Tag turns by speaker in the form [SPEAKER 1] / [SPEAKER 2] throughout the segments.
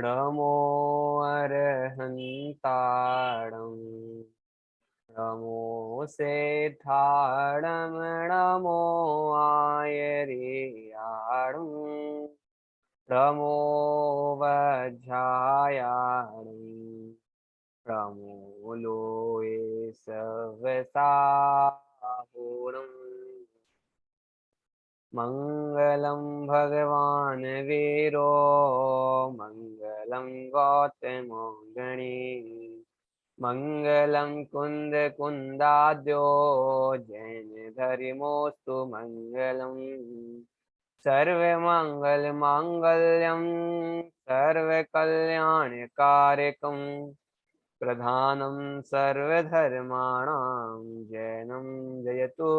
[SPEAKER 1] नमो अरहन्ताणं नमो सेठाणं नमो आयर्याणं नमो वज्रायाणं नमो लोये सवसाहुणम् मंगलम भगवान वीरो मंगलम गौतमो गणी मंगलम कुंद कुंदाद्यो जैन धर्मोस्तु मंगलम सर्वमंगल मांगल्यम सर्वकल्याणकारकम प्रधानं सर्वधर्माणां जैनं जयतु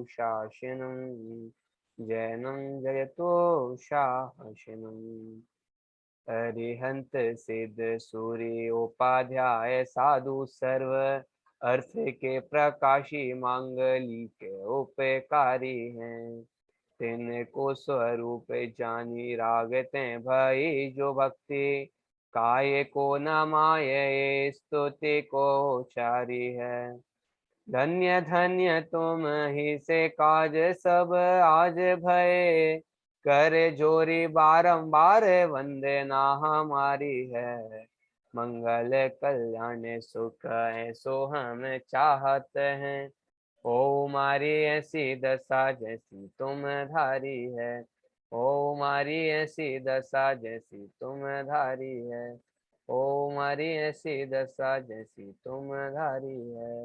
[SPEAKER 1] शासनम् जैनं जयतु शासनम्। अरिहंत सिद्ध सूर्य उपाध्याय साधु सर्व अर्थ के प्रकाशी मांगली के उपकारी हैं। तिनको स्वरूप जानी रागते भई जो भक्ति काय को न माये स्तुति को उचारी है। धन्य धन्य तुम ही से काज सब आज भय कर जोरी बारंबार वंदे ना हमारी है। मंगल कल्याण सुख ऐसो हम चाहत हैं। ओ मारी ऐसी दशा जैसी तुम धारी है। ओ मारी ऐसी दशा जैसी तुम धारी है। ओ मारी ऐसी दशा जैसी तुम धारी है।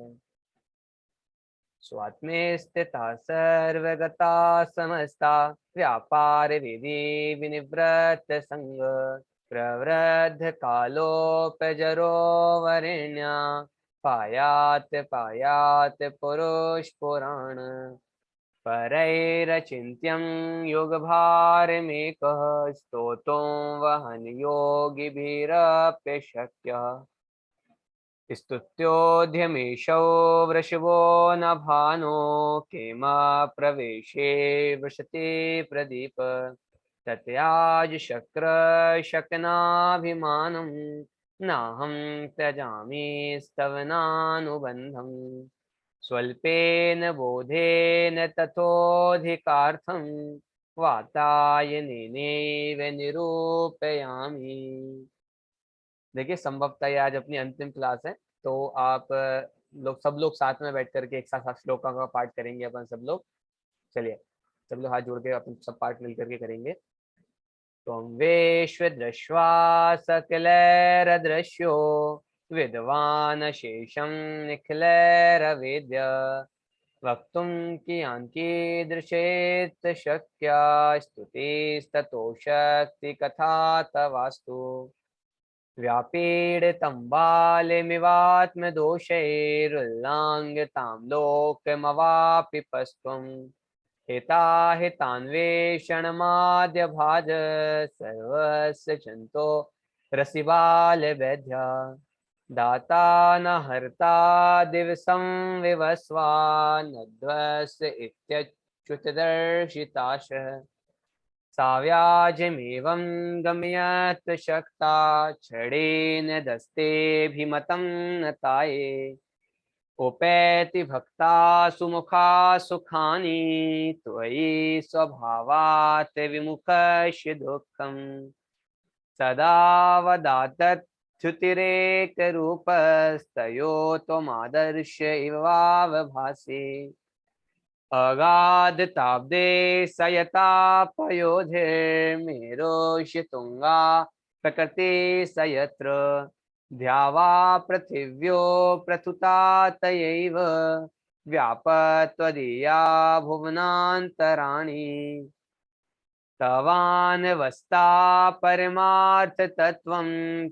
[SPEAKER 1] स्वात्मे स्थिता सर्वगता समस्ता व्यापार विधि विनिवृत्त संग प्रवृद्ध कालोपजरो वरेण्या पायात पायात पुरुष पुराण परैरचिन्त्यं योगभारमेकः स्तोतो वहन योगिभिरप्यशक्यः। स्तुत्योऽध्यमीशौ वृषभो न भानो केमा प्रवेशे वृषते प्रदीप तत्याज शक्र शकनाभिमानं नाहं त्यजामि स्तवनानुबन्धम् स्वल्पेन बोधेन ततोऽधिकार्थं वातायनेनैव निरूपयामि। देखिए संभवतः ये आज अपनी अंतिम क्लास है, तो आप सब लोग साथ में बैठ करके एक साथ श्लोकों का पाठ करेंगे अपन सब लोग। चलिए सब लोग हाथ जोड़ के अपन सब पाठ मिल करके करेंगे। त्वं विश्व दृष्ट्वा सकलैरदृश्यो विद्वान् शेषं निखिलैरवेद्य वक्तुं कियान्कीदृशेत् शक्या स्तुतिस्ततो शक्ति कथा तवास्तु व्यापीडितं बालिमिवात्मदोषैरुल्लाङ्घ्यतां लोकमवापिपस्त्वं हिताहितान्वेषणमाद्यभाज सर्वस्य चिन्तो रसिबालवैद्या दाता न हर्ता दिवसं विवस्वान्नध्वस्य इत्यच्युतदर्शिताशः साव्याजमेवं गमयत् शक्ता छडेन दस्तेऽभिमतं नताये उपेति भक्ता सुमुखा सुखानि त्वयि स्वभावात् विमुखस्य दुःखम् सदा वदातच्युतिरेकरूपस्तयो त्वमादर्श इव भासि अगाधताब्दे सयतापयोधिर्मेरोषितुङ्गा प्रकृति सयत्र द्यावा पृथिव्यो प्रथुता तयैव व्यापत्वदीया भुवनान्तराणि तवानवस्था परमार्थतत्त्वं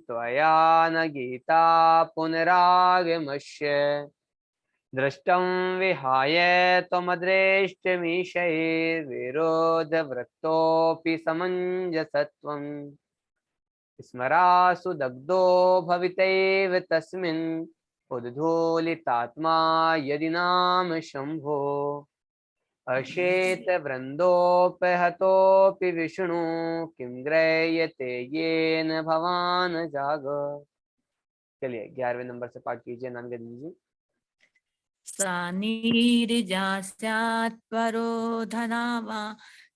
[SPEAKER 1] त्वया न गीता पुनरागमस्य दृष्टं विहाय त्वमदृष्टमीशैर्विरोधवृत्तोऽपि समञ्जसत्वम् स्मरासु दग्धो भवितैव तस्मिन् उद्धूलितात्मा यदि नाम शम्भो अशेत वृंदोपहतोऽपि विष्णु किं ग्रह्यते येन भवान जाग। चलिए 11वें नंबर से पाठ कीजिए नानगद जी।
[SPEAKER 2] सा नीरजा स्यात् परो धनावा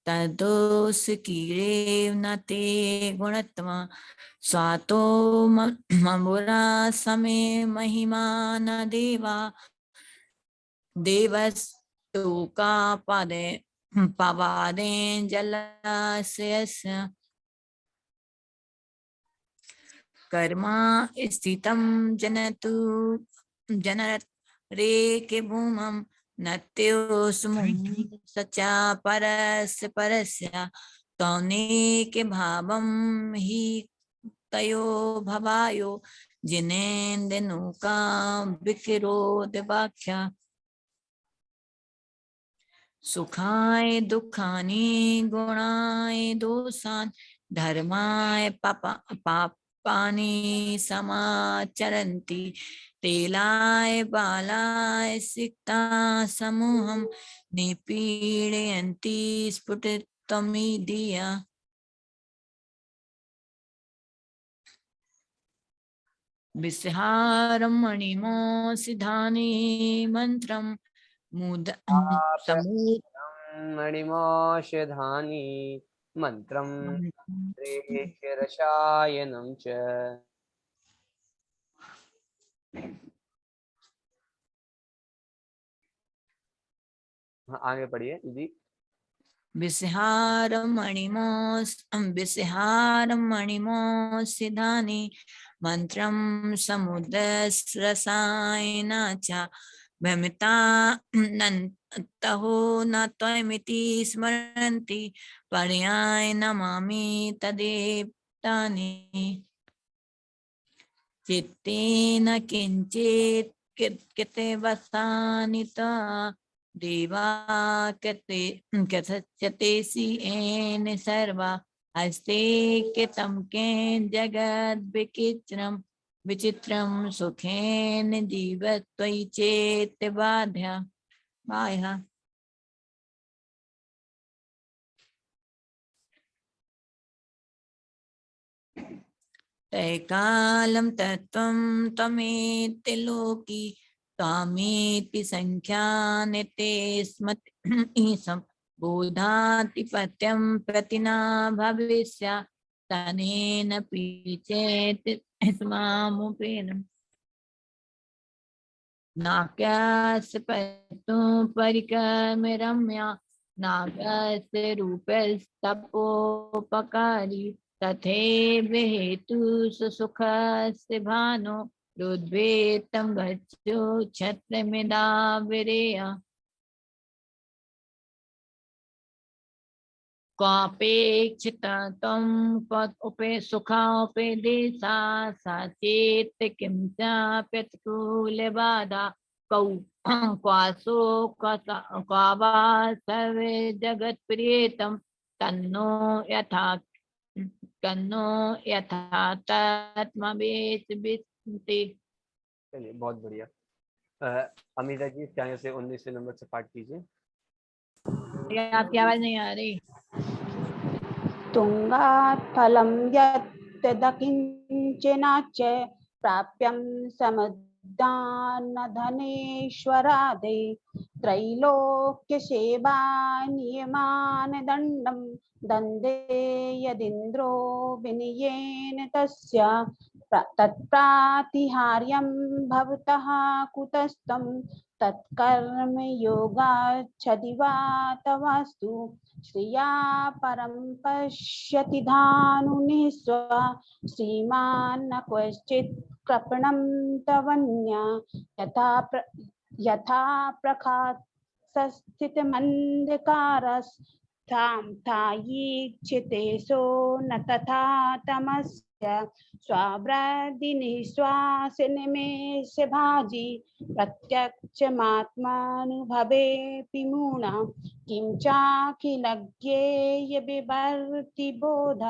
[SPEAKER 2] तदोस कीरेव न ते गुणत्वा स्वातो ममुरा समे महिमा न देवा देवस्तुका पदे पवादे जलस्य कर्मा स्थितं जनतु जनरत रेके भूमं नत्योस्मुं सचा परस्य परस्य तौनेके भावं हि तयो भवायो जिनेन्द्रनुका विकिरोध वाख्या सुखाय दुखानि गुणाय दोषान् धर्माय पापानि समाचरन्ति तेलाय बालाय सिक्ता समूहं निपीडयन्ति स्फुटितमिदिया विस्हारं मणिमोसिधानि मंत्रं मुद
[SPEAKER 1] मणिमोषधानि मंत्रं रसायनं च। आगे पढ़िए दीदी।
[SPEAKER 2] विस्हारं मणिमोसिधानि मंत्रं समुद्ररसायन च भ्रमिता नन्तहो न त्वमिति स्मरन्ति पर्याय नमामि तदेतानि चित्तेन किञ्चित् कृतवसानि देवा कथयतेसि येन सर्वा हस्ते कृतं केन जगद्विचित्रं विचित्रं सुखेन जीवत्वयि चेत् बाध्या बाह्या तैकालं तत्त्वं त्वमेति लोकी त्वामेति संख्यानिते स्मृतिसं बोधातिपत्यं प्रतिना भविष्या तनेन पीचेत् स्मामुपेनम् नाक्यस्य पतु परिक्रम्य रम्या नागस्य रूपस्तपोपकारी तथैव हेतु सुखस्य भानो रुद्वेतं गच्छो छत्रमिदा विरेय क्वापेक्षिता त्वं उपे सुखापेदेशा सा चेत् किं चाप्यतिकूलबाधा कौ क्वासो क्वा वा सर्वे जगत्प्रियेतं तन्नो यथा तत्त्वमेति विस्मृति।
[SPEAKER 1] चलिए बहुत बढ़िया। अमिता जी चैनल से 19वें नंबर से पाठ कीजिए।
[SPEAKER 2] आपकी आवाज नहीं आ रही।
[SPEAKER 3] तुंगात् फलं यत्तदकिञ्चनाच्च प्राप्यं समुद्दानधनेश्वरादे त्रैलोक्यसेवा नियमानदण्डं दन्दे यदिन्द्रो विनियेन तस्य तत्प्रातिहार्यं भवतः कुतस्तं तत्कर्म योगाच्छदि वा तवास्तु श्रिया परं पश्यति धानुनिस्व श्रीमान् न क्वचित् कृपणं तवन्या यथा प्रकाशस्थितमन्धकारस्तां थायीक्षिते सो न तथा तमस्य स्वाब्रदिनिश्वासनिमेष भाजी प्रत्यक्षमात्मानुभवेऽपि मूढा किं चाखिलज्ञेय बिभर्ति बोध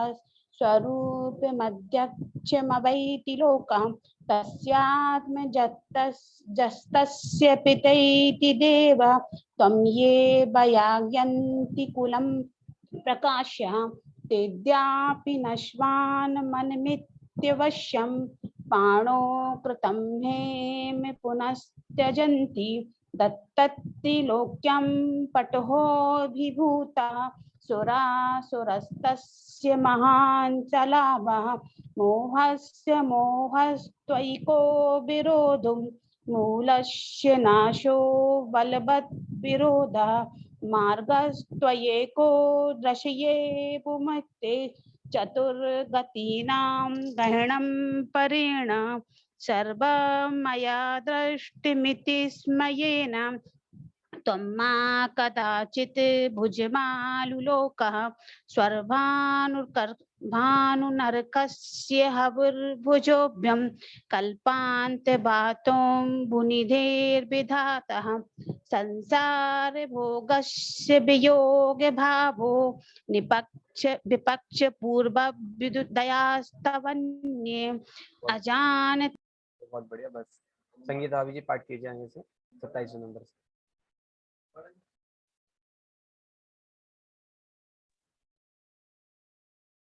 [SPEAKER 3] स्वरूपमध्यक्षमवैति लोकां तस्यात्मजस्तस्य पितैति देव त्वं ये वयायन्ति कुलं प्रकाश्य तेद्यापि नश्वान् मनमित्यवश्यं पाणो कृतं हेम पुनस्त्यजन्ति दत्तत्रिलोक्यं पटहोऽभिभूता सुरासुरस्तस्य महान् च लाभः मोहस्य मोहस्त्वैको विरोधुं मूलस्य नाशो बलवत् विरोधः मार्गस्त्वयेको दर्शये पुमत्ते चतुर्गतीनां गहनं परेण सर्वमया दृष्टिमिति स्मयेन त्वं मा कदाचित् भुजमालुलोकः भानुनरकस्य हविर्भुजोभ्यं कल्पान्तबातों भुनिधेर्विधातः संसार भोगस्य वियोग भावो निपक्ष विपक्ष पूर्व विदुदयास्तवन्ये अजान।
[SPEAKER 1] बहुत बढ़िया। बस संगीता अभी जी पाठ कीजिए आगे से 27 नंबर से।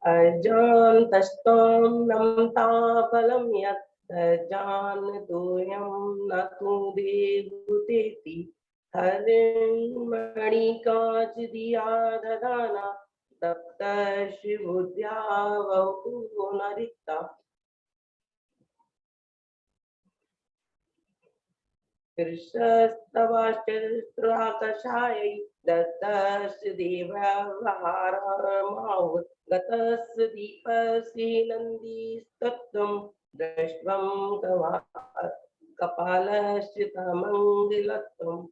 [SPEAKER 4] अजानतस्त्वं नमता फलं यत् जानतोऽयं न तु देवभूतेति हरिमणिकाचिदिया ददाना तप्तस्य बुद्ध्या बहुतो न रिक्ता कृष्णस्तवाश्चराकषायै दत्तस्य देवव्यवहारमाहुः गतस्य दीपस्य नन्दीस्तत्त्वं दृष्ट्वं कपालस्य तमङ्गलत्वम्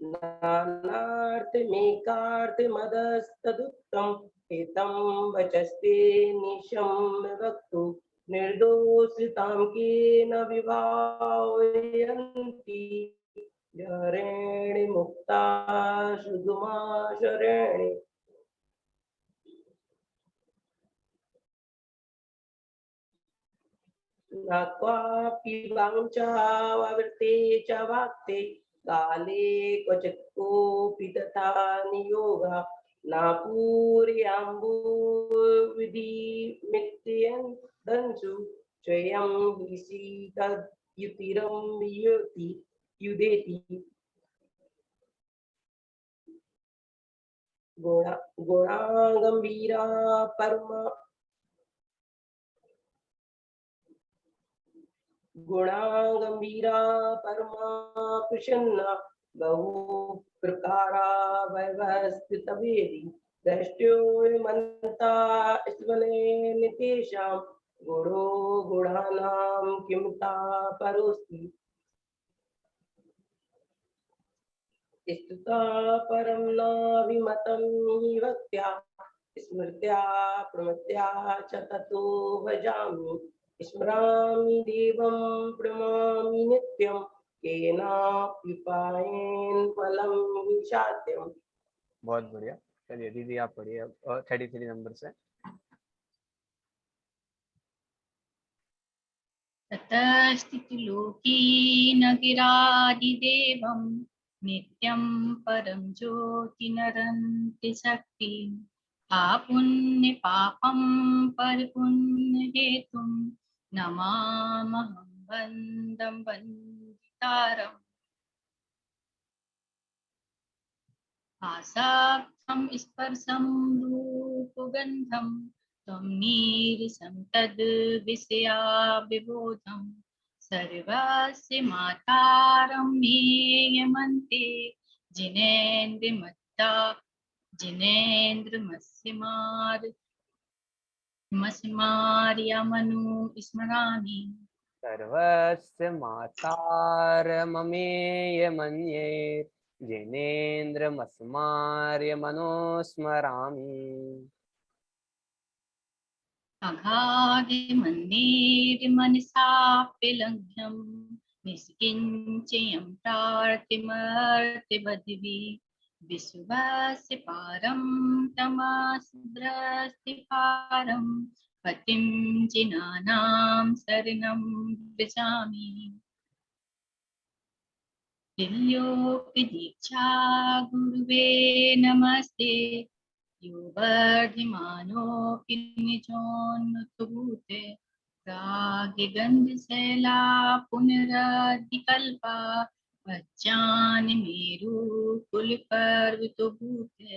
[SPEAKER 4] नानार्थमेकार्थमदस्तदुक्तं एतं वचस्ते निशं विवक्तु निर्दोषितां केन विभावयन्ति शरेणि मुक्ता सुगमा शरेणि न क्वापि वाञ्छावृत्ते च वाक्ते काले क्वचित् कोऽपि तथा नियोगः नापूर्याम्बुविधिमित्यन्दंशु स्वयं विशीतयुतिरं युदेति गुणागम्भीरा परमा गुणागम्भीरा परमा प्रसन्ना बहु प्रकारा व्यवस्थितवेदी दृष्ट्योर्मन्ता स्मने नितेषां गुणो गुणानां किमता परोस्ति स्तुता परं नाभिमतं हि भक्त्या स्मृत्या प्रमत्या च ततो भजामि स्मरामि देवं प्रणमामि नित्यं केनाप्युपायेन फलं विषाद्यम्।
[SPEAKER 1] बहुत बढ़िया। चलिए दीदी आप पढ़िए 33 नंबर से।
[SPEAKER 5] ततस्थिति लोकी न गिरादिदेवं नित्यं परं ज्योति नरन्ति शक्तिं आपुण्य पापं परपुण्य हेतुं नमामहं वन्दं वन्दितारम् आसाक्तं स्पर्शं रूपगन्धं त्वं नीरसं तद् विषया विबोधं सर्वस्य मातारं मेयमन्ते जिनेन्द्रमस्यमार्यमनु स्मरामि
[SPEAKER 1] सर्वस्य मातारममेय मन्ये जिनेन्द्रमस्मार्यमनुस्मरामि
[SPEAKER 5] अगाधिमन्येर्मनसाप्यलङ्घ्यं निष्किञ्चयं प्रार्थिमर्त्यवद्भिः विश्वस्य पारं तमस्भ्रस्तिपारं पतिं जिनानां शरणं व्रजामि। तिर्योऽपि दीक्षा गुरुवे नमस्ते, यो वर्धिमानोऽपि निजोन्नतभूते, प्रागिगन्धशैला पुनरधिकल्पा, पच्चानि मेरु कुलपर्वतो भूते।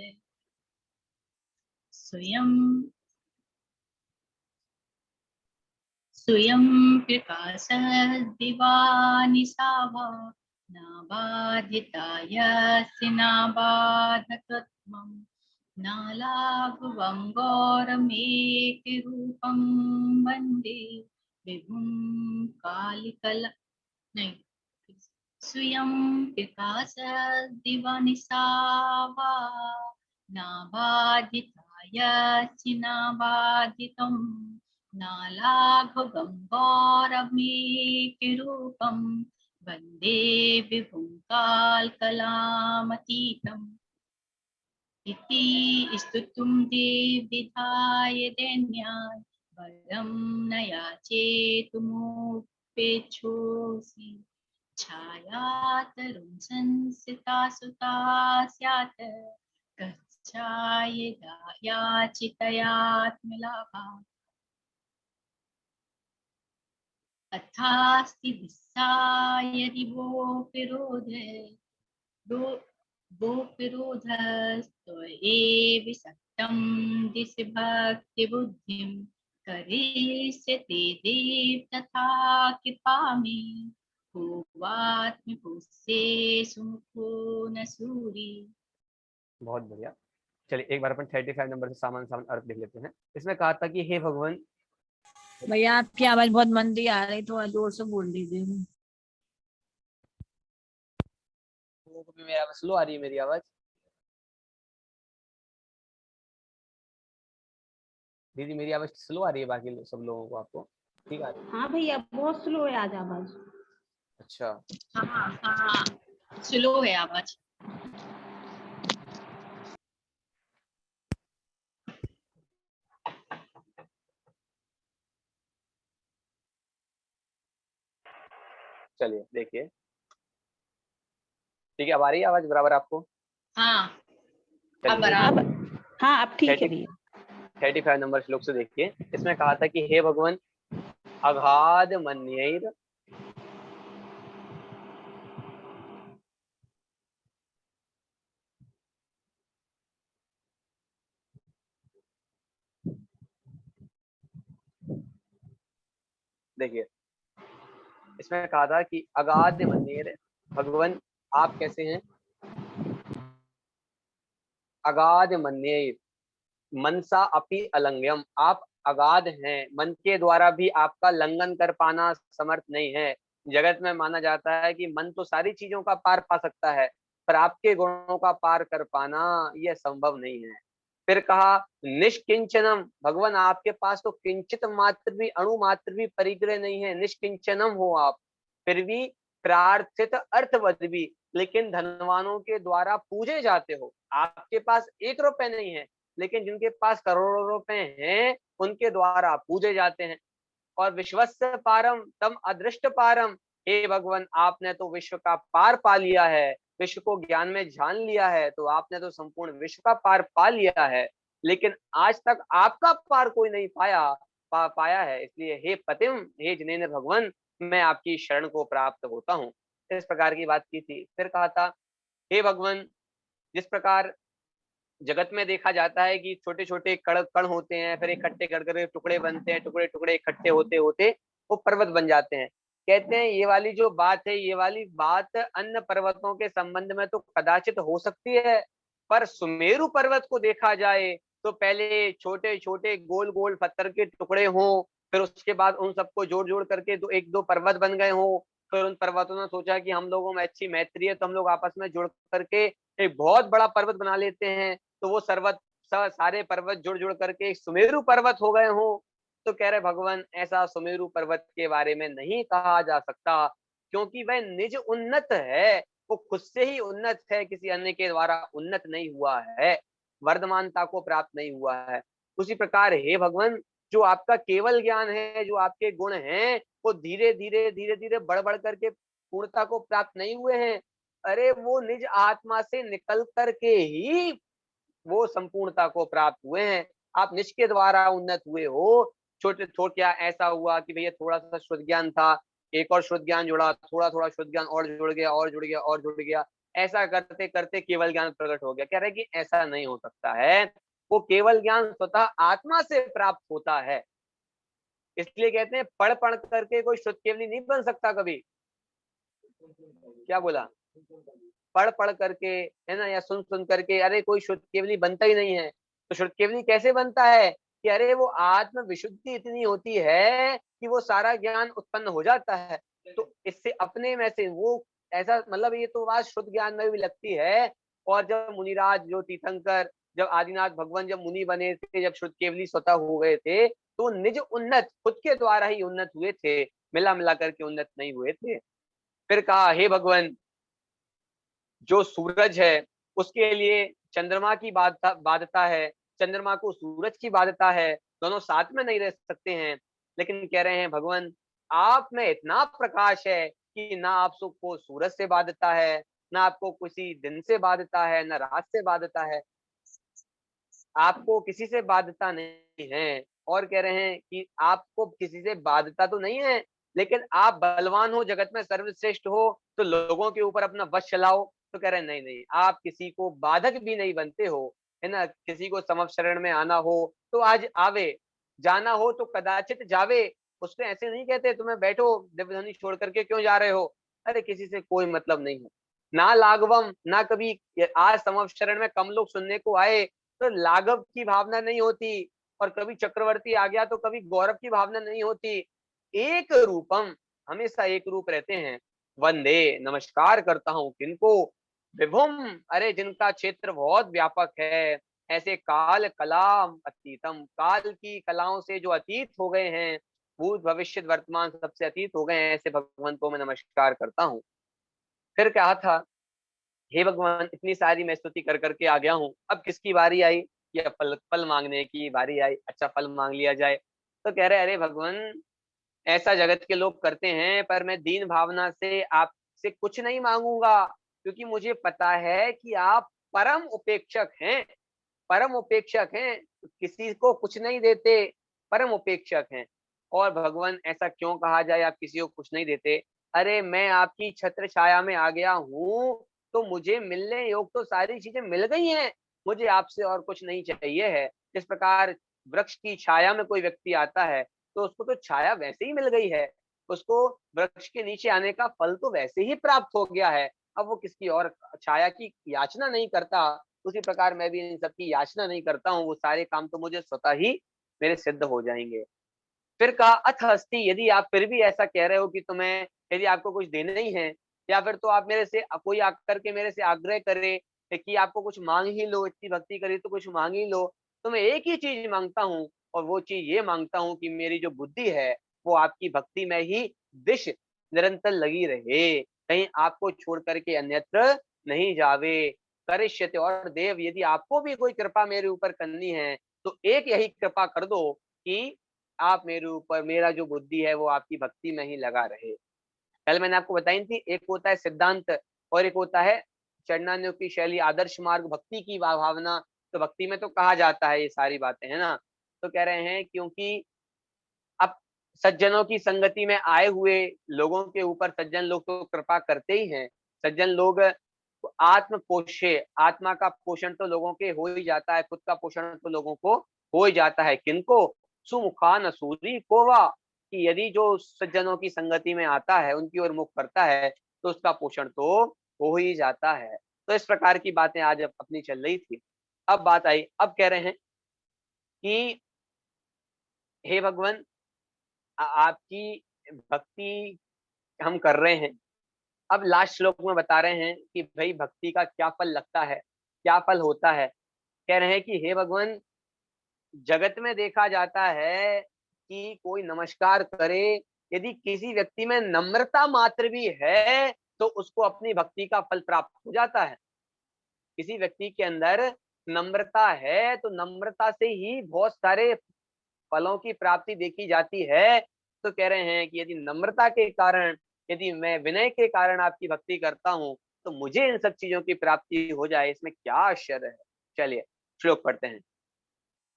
[SPEAKER 5] स्वयं प्रकाशः दिवानिशावा, नाबाधिताय नाबाधकत्वम्, नालाघवं घोरमेकरूपं वन्दे विभुं कालिकला नहीं स्वयं प्रकाशः दिवानिशावा, नाबाधिताय नाबाधितम्, नालाघवं घोरमेकरूपं वन्दे विभुं कालकलामतीतम्। इति स्तुतुं देवविधाय दैन्याय, वरं न याचेतुमुपेक्षोऽसि, छायातरुं संसिता सुता स्यात्, गच्छायदा याचितयात्मलाभात्। अथास्ति विस्साय वो विरोधस्त्वयेव सक्तं दिशि भक्ति बुद्धिं, करिष्यति देव तथा कृपामि, भूवात्मपुष्ये सुमुखो न सूरि।
[SPEAKER 1] बहुत बढ़िया। चलिए एक बार अपन 35 नंबर से सामान अर्थ लिख लेते हैं। इसमें कहा था कि हे भगवान।
[SPEAKER 2] भैया आपकी आवाज बहुत मंदी आ रही, थोड़ा जोर से बोल दीजिए।
[SPEAKER 1] लोगों को भी मेरी आवाज स्लो आ रही है? मेरी आवाज दीदी, मेरी आवाज स्लो आ रही है बाकी सब लोगों को? आपको ठीक आ रही है?
[SPEAKER 3] हाँ भैया बहुत स्लो है आज आवाज।
[SPEAKER 1] अच्छा
[SPEAKER 5] हाँ स्लो है आवाज।
[SPEAKER 1] चलिए देखिए, ठीक है, अब आ रही है आवाज बराबर आपको?
[SPEAKER 5] हाँ
[SPEAKER 3] अब हाँ अब ठीक है भैया।
[SPEAKER 1] 35 नंबर श्लोक से देखिए। इसमें कहा था कि हे भगवान, अगाध मन्यैर देखिए, इसमें कहा था कि अगाध मन्यैर, भगवान आप कैसे हैं? अगाध मन्यैर मनसा अपि अलंघ्यम, आप अगाध हैं, मन के द्वारा भी आपका लंघन कर पाना समर्थ नहीं है। जगत में माना जाता है कि मन तो सारी चीजों का पार पा सकता है, पर आपके गुणों का पार कर पाना यह संभव नहीं है। फिर कहा निष्किंचनम, भगवान आपके पास तो किंचित मात्र भी, अणु मात्र भी परिग्रह नहीं है, निष्किंचनम हो आप। फिर भी प्रार्थित अर्थवद भी, लेकिन धनवानों के द्वारा पूजे जाते हो। आपके पास 1 रुपए नहीं है, लेकिन जिनके पास करोड़ों रुपए हैं उनके द्वारा पूजे जाते हैं। और विश्वस्य पारम तम अदृष्ट पारम, हे भगवान आपने तो विश्व का पार पा लिया है, विश्व को ज्ञान में जान लिया है, तो आपने तो संपूर्ण विश्व का पार पा लिया है, लेकिन आज तक आपका पार कोई नहीं पाया है। इसलिए हे पतिम, हे जिनेन्द्र भगवान, मैं आपकी शरण को प्राप्त होता हूँ। इस प्रकार की बात की थी। फिर कहा था हे भगवान, जिस प्रकार जगत में देखा जाता है कि छोटे छोटे कण होते हैं, फिर इकट्ठे कर टुकड़े बनते हैं, टुकड़े टुकड़े इकट्ठे होते होते वो पर्वत बन जाते हैं। कहते हैं ये वाली जो बात है, ये वाली बात अन्य पर्वतों के संबंध में तो कदाचित हो सकती है, पर सुमेरु पर्वत को देखा जाए तो पहले छोटे छोटे गोल गोल पत्थर के टुकड़े हों, फिर उसके बाद उन सबको जोड़ जोड़ करके एक दो पर्वत बन गए हों। फिर उन पर्वतों ने सोचा कि हम लोगों में अच्छी मैत्री है, तो हम लोग आपस में जुड़ करके एक बहुत बड़ा पर्वत बना लेते हैं, तो वो सारे पर्वत जुड़ जुड़ करके एक सुमेरु पर्वत हो गए हों। तो कह रहे भगवान, ऐसा सुमेरु पर्वत के बारे में नहीं कहा जा सकता, क्योंकि वह निज उन्नत है, वो खुद से ही उन्नत है, किसी अन्य के द्वारा उन्नत नहीं हुआ है, वर्धमानता को प्राप्त नहीं हुआ है। उसी प्रकार हे भगवान, जो आपका केवल ज्ञान है, जो आपके गुण हैं, वो धीरे धीरे धीरे धीरे बढ़ बढ़ करके पूर्णता को प्राप्त नहीं हुए हैं। अरे वो निज आत्मा से निकल करके ही वो संपूर्णता को प्राप्त हुए हैं। आप निज के द्वारा उन्नत हुए हो। छोटे छोटे क्या ऐसा हुआ कि भैया थोड़ा सा शुद्ध ज्ञान था, एक और शुद्ध ज्ञान जुड़ा, थोड़ा थोड़ा शुद्ध ज्ञान और जुड़ गया और जुड़ गया और जुड़ गया, ऐसा करते करते केवल ज्ञान प्रकट हो गया। कह रहे कि ऐसा नहीं हो सकता है, वो केवल ज्ञान स्वतः आत्मा से प्राप्त होता है। इसलिए कहते हैं पढ़ पढ़ करके कोई शुद्ध केवली नहीं बन सकता कभी। क्या बोला? पढ़ पढ़ करके, है ना, या सुन सुन करके अरे कोई शुद्ध केवली बनता ही नहीं है। तो शुद्ध केवली कैसे बनता है कि अरे वो आत्म विशुद्धि इतनी होती है कि वो सारा ज्ञान उत्पन्न हो जाता है। तो इससे अपने में से वो ऐसा, मतलब ये तो बात शुद्ध ज्ञान में भी लगती है। और जब मुनिराज जो तीर्थंकर, जब आदिनाथ भगवान जब मुनि बने थे, जब शुद्ध केवली स्वतः हो गए थे, तो निज उन्नत खुद के द्वारा ही उन्नत हुए थे, मिला मिला करके उन्नत नहीं हुए थे। फिर कहा हे भगवान, जो सूरज है उसके लिए चंद्रमा की बाध्यता है, चंद्रमा को सूरज की बाध्यता है, दोनों साथ में नहीं रह सकते हैं। लेकिन कह रहे हैं भगवान, आप में इतना प्रकाश है कि ना आपको सूरज से बाध्यता है, ना आपको किसी दिन से बाध्यता है, ना रात से बाध्यता है, आपको किसी से बाध्यता नहीं है। और कह रहे हैं कि आपको किसी से बाध्यता तो नहीं है, लेकिन आप बलवान हो, जगत में सर्वश्रेष्ठ हो, तो लोगों के ऊपर अपना वश चलाओ। तो कह रहे हैं नहीं नहीं, आप किसी को बाधक भी नहीं बनते हो, है ना। किसी को समक्ष शरण में आना हो तो आज आवे, जाना हो तो कदाचित जावे। उसको ऐसे नहीं कहते तुम्हें बैठो दिव्यधनी छोड़ करके क्यों जा रहे हो। अरे किसी से कोई मतलब नहीं है, ना लाघवम, ना कभी आज समक्ष शरण में कम लोग सुनने को आए तो लाघव की भावना नहीं होती, और कभी चक्रवर्ती आ गया तो कभी गौरव की भावना नहीं होती। एक रूपम, हमेशा एक रूप रहते हैं। वंदे, नमस्कार करता हूँ किनको, विभुम, अरे जिनका क्षेत्र बहुत व्यापक है, ऐसे काल कलाम अतीतम, काल की कलाओं से जो अतीत हो गए हैं, भूत भविष्य वर्तमान सबसे अतीत हो गए हैं, ऐसे भगवान को मैं नमस्कार करता हूँ। फिर कहा था हे भगवान, इतनी सारी मैं स्तुति कर करके आ गया हूँ, अब किसकी बारी आई कि अब फल फल मांगने की बारी आई। अच्छा फल मांग लिया जाए। तो कह रहे अरे भगवान, ऐसा जगत के लोग करते हैं, पर मैं दीन भावना से आपसे कुछ नहीं मांगूंगा, क्योंकि मुझे पता है कि आप परम उपेक्षक हैं, परम उपेक्षक हैं, किसी को कुछ नहीं देते, परम उपेक्षक हैं। और भगवान ऐसा क्यों कहा जाए आप किसी को कुछ नहीं देते? अरे मैं आपकी छत्र छाया में आ गया हूँ, तो मुझे मिलने योग तो सारी चीजें मिल गई हैं, मुझे आपसे और कुछ नहीं चाहिए है। जिस प्रकार वृक्ष की छाया में कोई व्यक्ति आता है तो उसको तो छाया वैसे ही मिल गई है, उसको वृक्ष के नीचे आने का फल तो वैसे ही प्राप्त हो गया है, अब वो किसकी और छाया की याचना नहीं करता। उसी प्रकार मैं भी इन सबकी याचना नहीं करता हूँ, वो सारे काम तो मुझे स्वतः ही मेरे सिद्ध हो जाएंगे। फिर कहा अथ हस्ती, यदि आप फिर भी ऐसा कह रहे हो कि तुम्हें यदि आपको कुछ देना ही है, या फिर तो आप मेरे से कोई आकर के मेरे से आग्रह करे कि आपको कुछ मांग ही लो, इतनी भक्ति करी तो कुछ मांग ही लो, तो मैं एक ही चीज मांगता हूँ, और वो चीज ये मांगता हूँ कि मेरी जो बुद्धि है वो आपकी भक्ति में ही दिश निरंतर लगी रहे, कहीं आपको छोड़ करके अन्यत्र नहीं जावे। करिष्यते, और देव यदि आपको भी कोई कृपा मेरे ऊपर करनी है तो एक यही कृपा कर दो कि आप मेरे ऊपर, मेरा जो बुद्धि है वो आपकी भक्ति में ही लगा रहे। कल मैंने आपको बताई थी, एक होता है सिद्धांत और एक होता है चरणान्यों की शैली, आदर्श मार्ग, भक्ति की भावना। तो भक्ति में तो कहा जाता है ये सारी बातें, है ना। तो कह रहे हैं क्योंकि अब सज्जनों की संगति में आए हुए लोगों के ऊपर सज्जन लोग तो कृपा करते ही हैं। सज्जन लोग आत्म पोष्य, आत्मा का पोषण तो लोगों के हो ही जाता है, खुद का पोषण तो लोगों को हो ही जाता है। किनको? सुमुखान असूरी कोवा, कि यदि जो सज्जनों की संगति में आता है, उनकी ओर मुख करता है, तो उसका पोषण तो हो ही जाता है। तो इस प्रकार की बातें आज अपनी चल रही थी। अब बात आई, अब कह रहे हैं कि हे भगवान, आपकी भक्ति हम कर रहे हैं। अब लास्ट श्लोक में बता रहे हैं कि भाई भक्ति का क्या फल लगता है, क्या फल होता है। कह रहे हैं कि हे भगवान, जगत में देखा जाता है कि कोई नमस्कार करे, यदि किसी व्यक्ति में नम्रता मात्र भी है तो उसको अपनी भक्ति का फल प्राप्त हो जाता है। किसी व्यक्ति के अंदर नम्रता है तो नम्रता से ही बहुत सारे फलों की प्राप्ति देखी जाती है। तो कह रहे हैं कि यदि नम्रता के कारण, यदि मैं विनय के कारण आपकी भक्ति करता हूँ तो मुझे इन सब चीजों की प्राप्ति हो जाए, इसमें क्या आश्चर्य है। चलिए श्लोक पढ़ते हैं।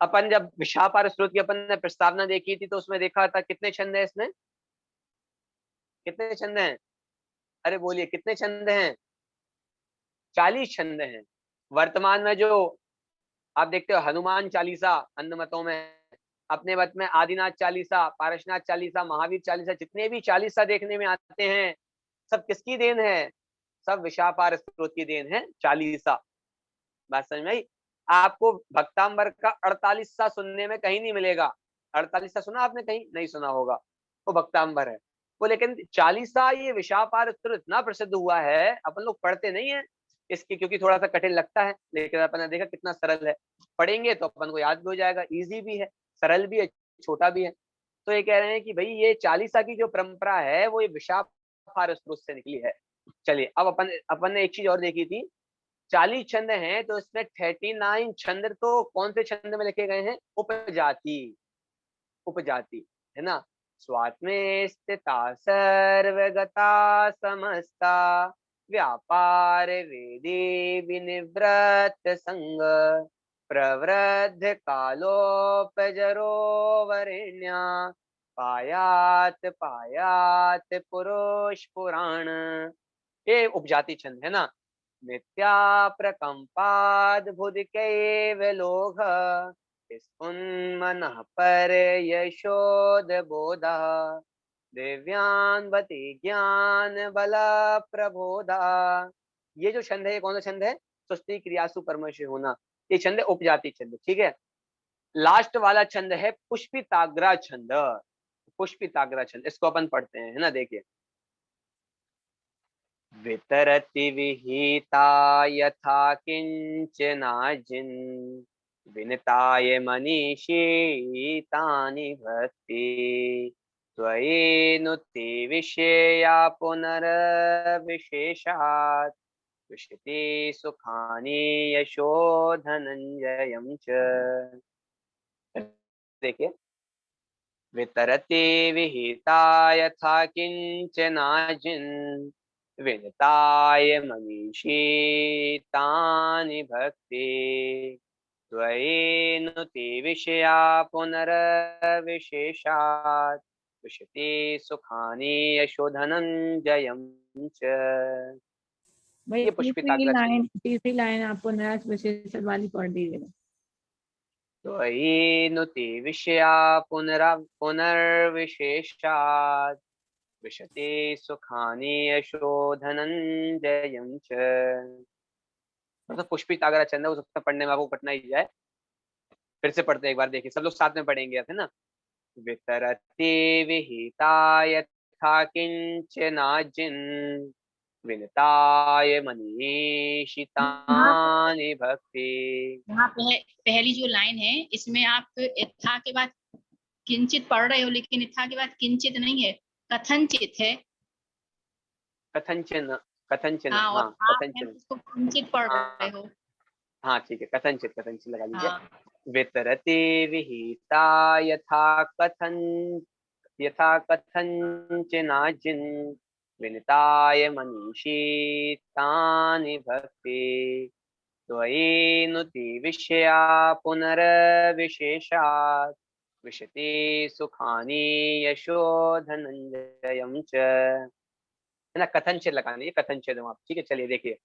[SPEAKER 1] अपन जब विशापार स्त्रोत की अपन ने प्रस्तावना देखी थी तो उसमें देखा था कितने छंद है इसमें, कितने छंद हैं? अरे बोलिए कितने छंद हैं? 40 छंद हैं। वर्तमान में जो आप देखते हो हनुमान चालीसा अन्य मतों में, अपने मत में आदिनाथ चालीसा, पारसनाथ चालीसा, महावीर चालीसा, जितने भी चालीसा देखने में आते हैं सब किसकी देन है? सब विशापार स्त्रोत की देन है चालीसा। बात समझ में आई? आपको भक्तांबर का 48सा सुनने में कहीं नहीं मिलेगा। 48सा सुना आपने? कहीं नहीं सुना होगा। वो भक्तांबर है वो, लेकिन चालीसा ये विशापार स्त्रोत इतना प्रसिद्ध हुआ है, अपन लोग पढ़ते नहीं है इसकी, क्योंकि थोड़ा सा कठिन लगता है, लेकिन अपन ने देखा कितना सरल है। पढ़ेंगे तो अपन को याद भी हो जाएगा, इजी भी है, सरल भी है, छोटा भी है। तो ये कह रहे हैं कि भाई ये चालीसा की जो परंपरा है वो ये विशापार स्त्रोत से निकली है। चलिए अब अपन ने एक चीज और देखी थी, 40 छंद हैं तो इसमें 39 छंद तो कौन से छंद में लिखे गए हैं? उपजाति, उपजाति है ना। स्वात्मे स्थिता सर्वगता समस्ता व्यापार वेदे विनिवृत्त संग प्रवृद्ध कालोपजरो वरेण्या पायात पायात पुरुष पुराण। ये उपजाति छंद है ना। नित्या प्रकंपाद भुदिकैव लोघ स्फुन्मनः पर यशोद बोधा दिव्यान्वति ज्ञान बल प्रबोधा। ये जो छंद है ये कौन सा छंद है? सुस्ति क्रियासु परमेश्वर होना, ये छंद है उपजाति छंद। ठीक है, लास्ट वाला छंद है पुष्पिताग्रा छंद। पुष्पिताग्रा छंद इसको अपन पढ़ते हैं, है ना। देखिए, वितरति विहिता यथा किंचनाजिन् विनताय मनीषी तानि भक्ति त्वयेनुते विषया पुनर्विशेषात् विशति सुखानि यशो धनंजयं च। देखिए, वितरति विहिता यथा किंचनाजिन् विनताय मनीषी तानि भक्ति त्वयेनुते विषया पुनर्विशेषात् विशति सुखानि यशो धनंजयं च।
[SPEAKER 2] भाई
[SPEAKER 1] ये पुष्पिताग्रा छंद।
[SPEAKER 2] तीसरी लाइन आप पुनराज विशेषण वाली पढ़ दीजिएगा।
[SPEAKER 1] त्वयेनुते विषया पुनर्विशेषात् विशति सुखानि यशो धनंजयं च। मतलब पुष्पिताग्रा छंद हो सकता है पढ़ने में आपको कठिना ही जाए। फिर से पढ़ते एक बार, देखिए सब लोग साथ में पढ़ेंगे, है ना। वितरति विहिता यथा किंचनाजिन् विनताय मनीषितानि भक्ति।
[SPEAKER 5] यहाँ पहली जो लाइन है इसमें आप यथा के बाद किंचित पढ़ रहे हो, लेकिन यथा के बाद किंचित नहीं है, कथनचित है।
[SPEAKER 1] कथनचन, कथनचन,
[SPEAKER 5] हाँ,
[SPEAKER 1] हाँ
[SPEAKER 5] और आप
[SPEAKER 1] कथनचन,
[SPEAKER 5] उसको किंचित पढ़ रहे हो।
[SPEAKER 1] हाँ ठीक है, कथनचित, कथनचित लगा लीजिए।
[SPEAKER 5] हाँ,
[SPEAKER 1] वितरति विहिता यथा कथंचनाजिन् विनिताय मनीषी तानि भक्ति त्वयेनुति विषया पुनर्विशेषात् विशति सुखानि यशो धनंजयं च। है ना, कथनचित लगा लीजिए, कथनचित आप। ठीक है, चलिए देखिए,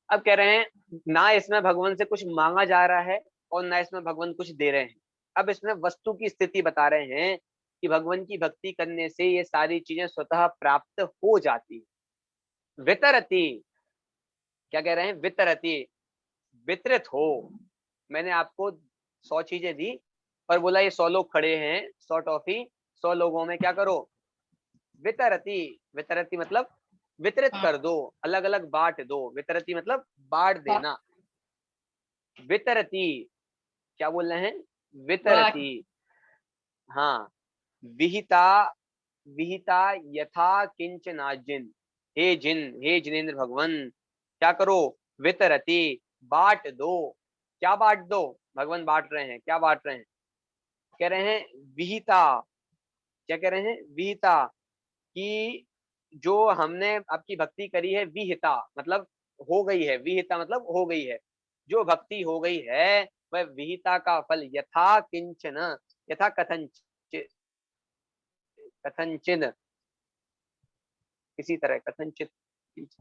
[SPEAKER 1] अब कह रहे हैं ना इसमें भगवान से कुछ मांगा जा रहा है और ना इसमें भगवान कुछ दे रहे हैं। अब इसमें वस्तु की स्थिति बता रहे हैं कि भगवान की भक्ति करने से ये सारी चीजें स्वतः प्राप्त हो जाती है। वितरती, क्या कह रहे हैं? वितरती, वितरित हो। मैंने आपको 100 चीजें दी पर बोला ये 100 लोग खड़े हैं, 100 टॉफी 100 लोगों में क्या करो? वितरती। वितरती मतलब वितरित कर दो, अलग अलग बांट दो। वितरती मतलब बांट देना। वितरती, क्या बोल रहे हैं? वितरती। हाँ, विहिता, विहिता यथा किंचनाजिन्, हे जिनेंद्र भगवान क्या करो, वितरति बांट दो। क्या बांट दो, भगवान बांट रहे हैं, क्या बांट रहे हैं, कह रहे हैं विहिता। क्या कह रहे हैं, विहिता, कि जो हमने आपकी भक्ति करी है, विहिता मतलब हो गई है, विहिता मतलब हो गई है, जो भक्ति हो गई है वह विहिता का फल यथा किंचन, यथा कथंचित, कथंचित किसी तरह, कथंचित,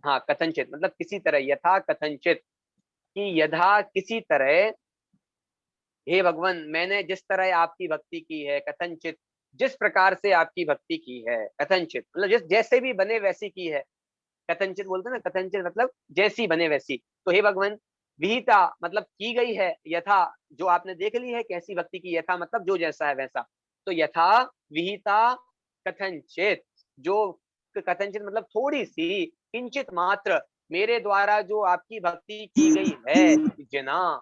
[SPEAKER 1] हाँ कथंचित मतलब किसी तरह, यथा कथंचित कि यथा किसी तरह, हे भगवान मैंने जिस तरह आपकी भक्ति की है, कथंचित जिस प्रकार से आपकी भक्ति की है, कथंचित मतलब जिस जैसे भी बने वैसी की है, कथंचित बोलते हैं ना, कथंचित मतलब जैसी बने वैसी। तो हे भगवान विहिता मतलब की गई है, यथा जो आपने देख ली है कैसी भक्ति की, यथा मतलब जो जैसा है वैसा, तो यथा विहिता कथंचित, जो कथंचित मतलब थोड़ी सी, किंचित मात्र मेरे द्वारा जो आपकी भक्ति की गई है, जना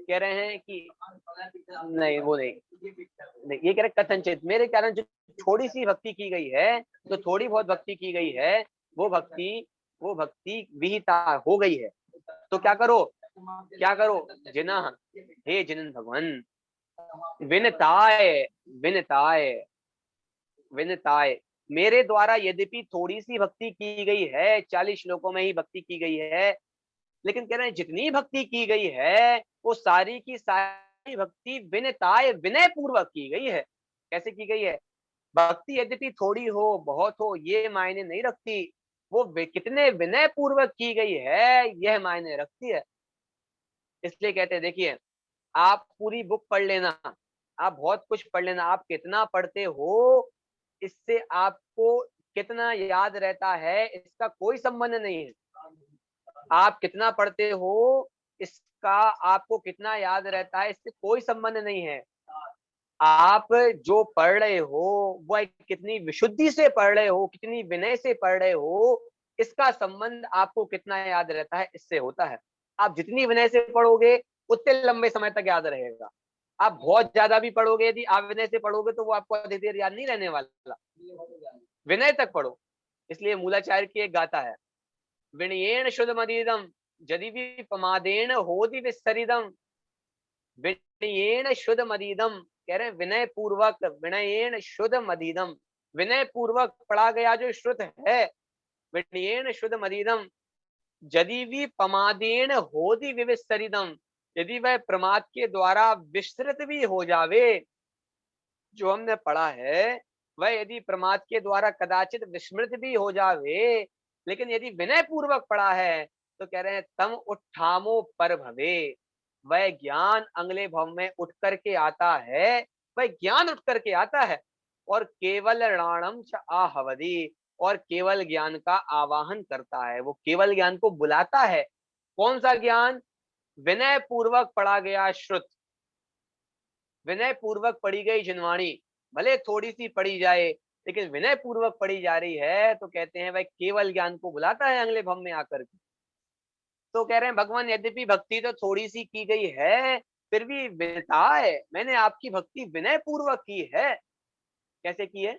[SPEAKER 1] कह रहे हैं कि नहीं वो नहीं ये कह रहे कथंचित मेरे कारण जो थोड़ी सी भक्ति की गई है, जो थोड़ी बहुत भक्ति की गई है, वो भक्ति विहिता हो गई है। तो क्या करो, क्या करो, जिना, हे जिनन भगवान, विनताय विनताय विनताय, मेरे द्वारा यद्यपि थोड़ी सी भक्ति की गई है, 40 श्लोकों में ही भक्ति की गई है, लेकिन कह रहे हैं जितनी भक्ति की गई है वो सारी की सारी भक्ति विनताय विनय पूर्वक की गई है। कैसे की गई है, भक्ति यद्यपि थोड़ी हो बहुत हो ये मायने नहीं रखती, वो कितने विनय पूर्वक की गई है यह मायने रखती है। इसलिए कहते हैं देखिए, आप पूरी बुक पढ़ लेना, आप बहुत कुछ पढ़ लेना, आप कितना पढ़ते हो इससे आपको कितना याद रहता है इसका कोई संबंध नहीं है। आप कितना पढ़ते हो इसका आपको कितना याद रहता है इससे कोई संबंध नहीं है। आप जो पढ़ रहे हो वह कितनी विशुद्धि से पढ़ रहे हो, कितनी विनय से पढ़ रहे हो, इसका संबंध आपको कितना याद रहता है इससे होता है। आप जितनी विनय से पढ़ोगे उतने लंबे समय तक याद रहेगा। आप बहुत ज्यादा भी पढ़ोगे, यदि आप विनय से पढ़ोगे तो वो आपको अधिक देर याद नहीं रहने वाला। विनय तक पढ़ो। इसलिए मूलाचार्य की एक गाथा है, विनयेन शुद्ध मदीदम यदि विपमादेन होदि विस्तरिदम, विनयेन शुद्ध मदीदम कह रहे हैं विनय पूर्वक, विनयेन शुद्ध मदीदम विनय पूर्वक पढ़ा गया जो श्रुत है, विनयेन शुद्ध मदीदम यदि विपमादेन होदि विस्तरिदम, यदि वह प्रमाद के द्वारा विस्तृत भी हो जावे, जो हमने पढ़ा है वह यदि प्रमाद के द्वारा कदाचित विस्मृत भी हो जावे, लेकिन यदि विनय पूर्वक पढ़ा है तो कह रहे हैं तम उत्थामो पर भवे, वह ज्ञान अगले भव में उठ करके आता है, वह ज्ञान उठ करके आता है और केवल राणम च आहवदी, और केवल ज्ञान का आवाहन करता है, वो केवल ज्ञान को बुलाता है। कौन सा ज्ञान, विनय पूर्वक पढ़ा गया श्रुत, विनय पूर्वक पढ़ी गई जिनवाणी, भले थोड़ी सी पढ़ी जाए लेकिन विनय पूर्वक पढ़ी जा रही है तो कहते हैं वह केवल ज्ञान को बुलाता है अगले भव में आकर के। तो कह रहे हैं भगवान यद्यपि भक्ति तो थोड़ी सी की गई है फिर भी विनता है, मैंने आपकी भक्ति विनय पूर्वक की है। कैसे की है,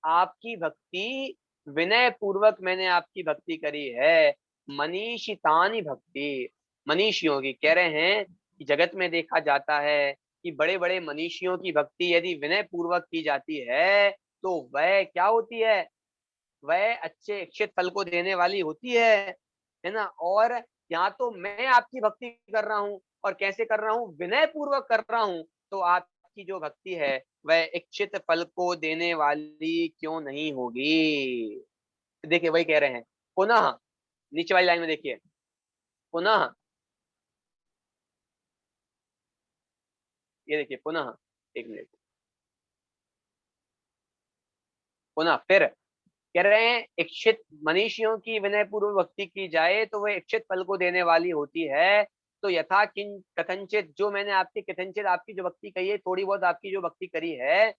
[SPEAKER 1] आपकी भक्ति विनय पूर्वक मैंने आपकी भक्ति करी है। मनीषितानी भक्ति, मनीषियों की, कह रहे हैं कि जगत में देखा जाता है कि बड़े बड़े मनीषियों की भक्ति यदि विनय पूर्वक की जाती है तो वह क्या होती है, वह अच्छे इच्छित फल को देने वाली होती है ना। और यहाँ तो मैं आपकी भक्ति कर रहा हूँ, और कैसे कर रहा हूँ, विनय पूर्वक कर रहा हूँ, तो आपकी जो भक्ति है वह इच्छित फल को देने वाली क्यों नहीं होगी। देखिए वही कह रहे हैं, पुनः नीचे वाली लाइन में देखिए, पुनः ये देखिए, पुनः एक मिनट, पुनः फिर कह रहे हैं इच्छित मनीषियों की विनय पूर्वक भक्ति की जाए तो वह इच्छित फल को देने वाली होती है। तो यथा किन कथनचित, जो मैंने आपकी कथनचित आपकी जो भक्ति कही है, थोड़ी बहुत आपकी जो भक्ति करी है,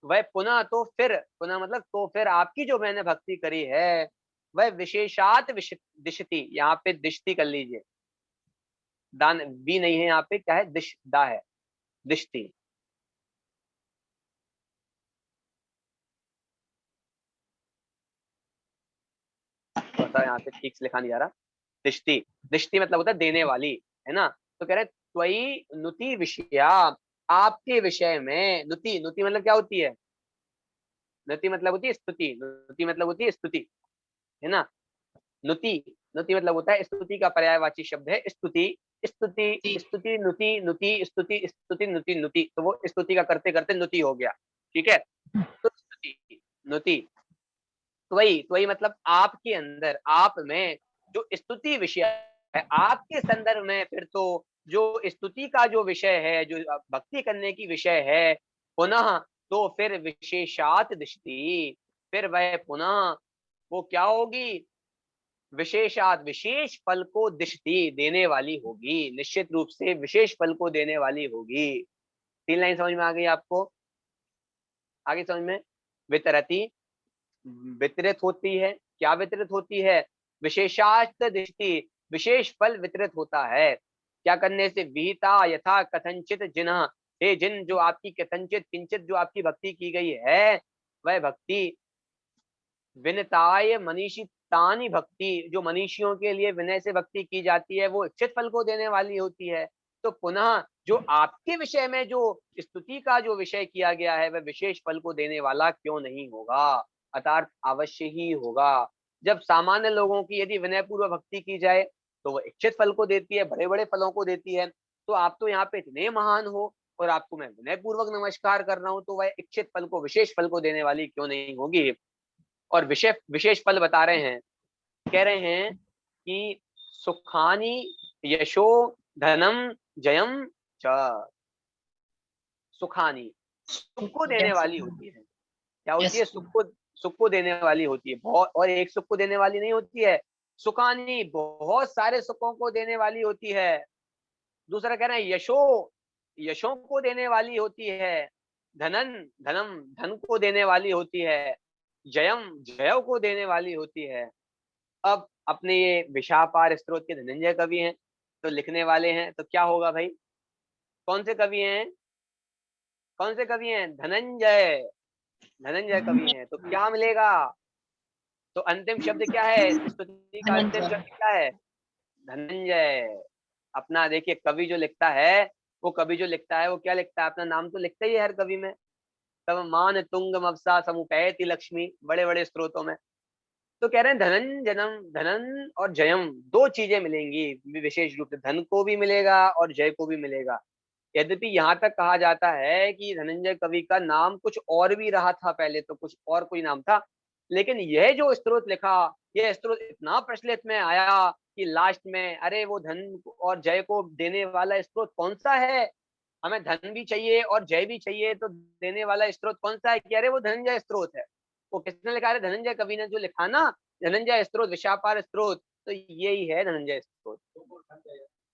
[SPEAKER 1] वह पुनः तो फिर, पुनः मतलब तो फिर आपकी जो मैंने भक्ति करी है वह विशेषात दिशती, यहाँ पे दिशती कर लीजिए, दान भी नहीं है यहाँ पे, क्या है, दिश दा है, दिशती। सा यहाँ पे ठीक से लिखा नहीं जा रहा। दिष्टि, दिष्टि मतलब होता है देने वाली, है ना। तो कह रहे त्वयि नुति विषया, आपके विषय में। नुति, नुति मतलब क्या होती है? नुति मतलब होती है स्तुति, नुति मतलब होती है स्तुति, है ना। नुति, नुति मतलब होता है स्तुति का पर्यायवाची शब्द है स्तुति। स्तुति, स्तुति, नुति, नुति, स्तुति, स्तुति, नुति, नुति, तो वो स्तुति का करते करते नुति हो गया, ठीक है। तो स्तुति, नुति, त्वयि, त्वयि मतलब आपके अंदर, आप में जो स्तुति विषय है, आपके संदर्भ में फिर तो जो स्तुति का जो विषय है, जो भक्ति करने की विषय है, पुनः तो फिर विशेषात दृष्टि, फिर वह पुनः वो क्या होगी? विशेषात, विशेष फल को दृष्टि देने वाली होगी, निश्चित रूप से विशेष फल को देने वाली होगी। 3 लाइन समझ में आ गई आपको? आगे समझ में? वितरती, वितरित होती है। क्या वितरित होती है? विशेषात दृष्टि, विशेष फल वितरित होता है। क्या करने से? विहिता यथा कथनचित जिन्ह, हे जिन, जो आपकी कथनचित किंचित जो आपकी भक्ति की गई है, वह भक्ति विनताय मनीषी तानी भक्ति, जो मनीषियों के लिए विनय से भक्ति की जाती है, वो इच्छित फल को देने वाली होती है। तो पुनः जो आपके विषय में जो स्तुति का जो विषय किया गया है, वह विशेष फल को देने वाला क्यों नहीं होगा? अर्थात अवश्य ही होगा। जब सामान्य लोगों की यदि विनय पूर्वक भक्ति की जाए तो वह इच्छित फल को देती है, बड़े बड़े फलों को देती है। तो आप तो यहाँ पे इतने महान हो और आपको मैं विनय पूर्वक नमस्कार कर रहा हूँ, तो वह इच्छित फल को, विशेष फल को देने वाली क्यों नहीं होगी? और विशेष फल बता रहे हैं, कह रहे हैं कि सुखानी यशो धनम जयम च। सुखानी, सुख को देने वाली होती है। क्या होती है? सुख को देने वाली होती है बहुत, और एक सुख को देने वाली नहीं होती है। सुखानी, बहुत सारे सुखों को देने वाली होती है। दूसरा कह रहे हैं यशो, यशों को देने वाली होती है। धनन, धनम, धन को देने वाली होती है। जयम, जय को देने वाली होती है। अब अपने ये विशापार स्तोत्र के धनंजय कवि हैं, तो लिखने वाले हैं, तो क्या होगा भाई? कौन से कवि हैं? कौन से कवि हैं? धनंजय, धनंजय कवि हैं। तो क्या मिलेगा? तो अंतिम शब्द क्या है? स्तुति का अंतिम शब्द क्या है? धनंजय। अपना देखिए, कवि जो लिखता है, वो कवि जो लिखता है वो क्या लिखता है? अपना नाम तो लिखता ही है हर कवि में। तब मान तुंग मवसा समुपैति लक्ष्मी, बड़े बड़े स्त्रोतों में। तो कह रहे हैं धनन जनम, धनन और जयम, दो चीजें मिलेंगी विशेष रूप से, धन को भी मिलेगा और जय को भी मिलेगा। यद्यपि यहाँ तक कहा जाता है कि धनंजय कवि का नाम कुछ और भी रहा था, पहले तो कुछ और कोई नाम था, लेकिन यह जो स्त्रोत लिखा, यह स्त्रोत इतना प्रचलित में आया कि लास्ट में अरे वो धन और जय को देने वाला स्त्रोत कौन सा है? हमें धन भी चाहिए और जय भी चाहिए, तो देने वाला स्त्रोत कौन सा है? कि अरे वो धनंजय स्त्रोत है। वो किसने लिखा है? धनंजय कवि ने जो लिखा ना, धनंजय स्त्रोत, विशापार स्त्रोत, तो यही है धनंजय स्त्रोत।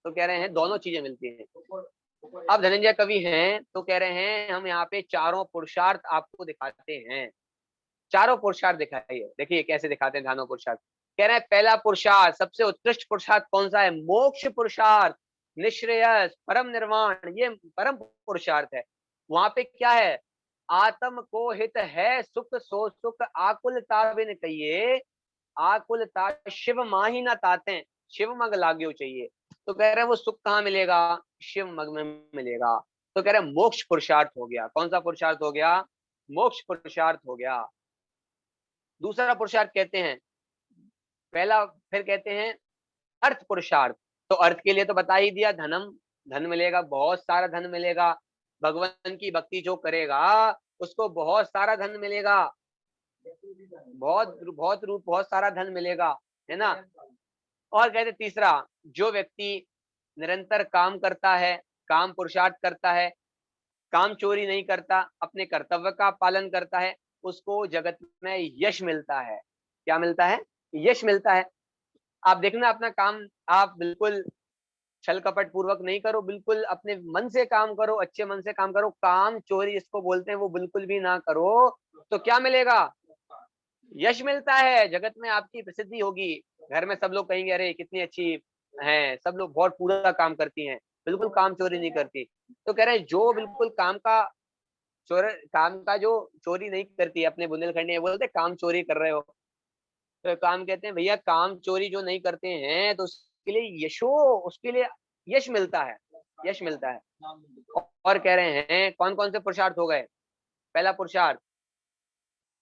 [SPEAKER 1] तो कह रहे हैं दोनों चीजें मिलती हैं। अब धनंजय कवि हैं तो कह रहे हैं हम यहाँ पे चारों पुरुषार्थ आपको दिखाते हैं। चारों पुरुषार्थ दिखाइए, देखिए कैसे दिखाते हैं चारों पुरुषार्थ। कह रहे हैं पहला पुरुषार्थ, सबसे उत्कृष्ट पुरुषार्थ कौन सा है? मोक्ष पुरुषार्थ, निश्रेयस, परम निर्वाण, ये परम पुरुषार्थ है। वहां पे क्या है? आत्म को हित है सुख सो सुख, आकुलता बिन कहिए, आकुलता शिव माही ना ताते, शिव मग लाग्यो चाहिए। तो कह रहे हैं वो सुख कहाँ मिलेगा? शिव मग में मिलेगा। तो कह रहे हैं मोक्ष पुरुषार्थ हो गया। कौन सा पुरुषार्थ हो गया? मोक्ष पुरुषार्थ हो गया। दूसरा पुरुषार्थ कहते हैं, पहला फिर कहते हैं अर्थ पुरुषार्थ। तो अर्थ के लिए तो बता ही दिया, धनम, धन मिलेगा, बहुत सारा धन मिलेगा। भगवान की भक्ति जो करेगा उसको बहुत सारा धन मिलेगा, बहुत सारा धन मिलेगा, है ना। और कहते तीसरा, जो व्यक्ति निरंतर काम करता है, काम पुरुषार्थ करता है, काम चोरी नहीं करता, अपने कर्तव्य का पालन करता है, उसको जगत में यश मिलता है। क्या मिलता है? यश मिलता है। आप देखना अपना काम आप बिल्कुल छल कपट पूर्वक नहीं करो, बिल्कुल अपने मन से काम करो, अच्छे मन से काम करो, काम चोरी इसको बोलते हैं वो बिल्कुल भी ना करो, तो क्या मिलेगा? यश मिलता है, जगत में आपकी प्रसिद्धि होगी। घर में सब लोग कहेंगे अरे कितनी अच्छी हैं, सब लोग बहुत पूरा काम करती हैं, बिल्कुल काम चोरी नहीं करती। तो कह रहे हैं जो बिल्कुल काम का जो चोरी नहीं करती, अपने बुंदेलखंडी में बोलते काम चोरी कर रहे हो, तो काम कहते हैं भैया काम चोरी जो नहीं करते हैं तो उसके लिए उसके लिए यश मिलता है, यश मिलता है। और कह रहे हैं कौन कौन से पुरुषार्थ हो गए। पहला पुरुषार्थ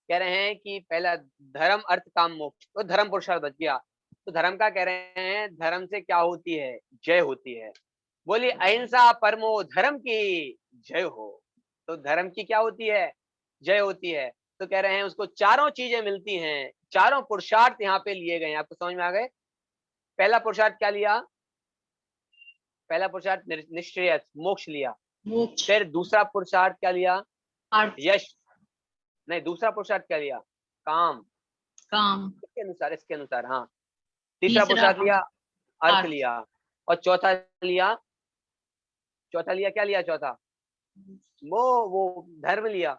[SPEAKER 1] कह रहे हैं कि पहला धर्म अर्थ काम मोक्ष, तो धर्म पुरुषार्थ बच गया। तो धर्म का कह रहे हैं धर्म से क्या होती है, जय होती है। बोलिए अहिंसा परमो धर्म की जय हो। तो धर्म की क्या होती है, जय होती है। तो कह रहे हैं उसको चारों चीजें मिलती हैं, चारों पुरुषार्थ यहाँ पे लिए गए हैं। आपको समझ में आ गए। पहला पुरुषार्थ क्या लिया, पहला पुरुषार्थ निश्चय मोक्ष लिया।
[SPEAKER 5] मोक्ष,
[SPEAKER 1] फिर दूसरा पुरुषार्थ क्या लिया,
[SPEAKER 5] अर्थ,
[SPEAKER 1] यश नहीं, दूसरा पुरुषार्थ क्या लिया, काम।
[SPEAKER 5] काम,
[SPEAKER 1] इसके अनुसार हाँ। तीसरा
[SPEAKER 5] तीसरा
[SPEAKER 1] पुरुषार्थ लिया, अर्थ
[SPEAKER 5] अर्थ,
[SPEAKER 1] लिया। और चौथा लिया क्या लिया, चौथा वो धर्म लिया।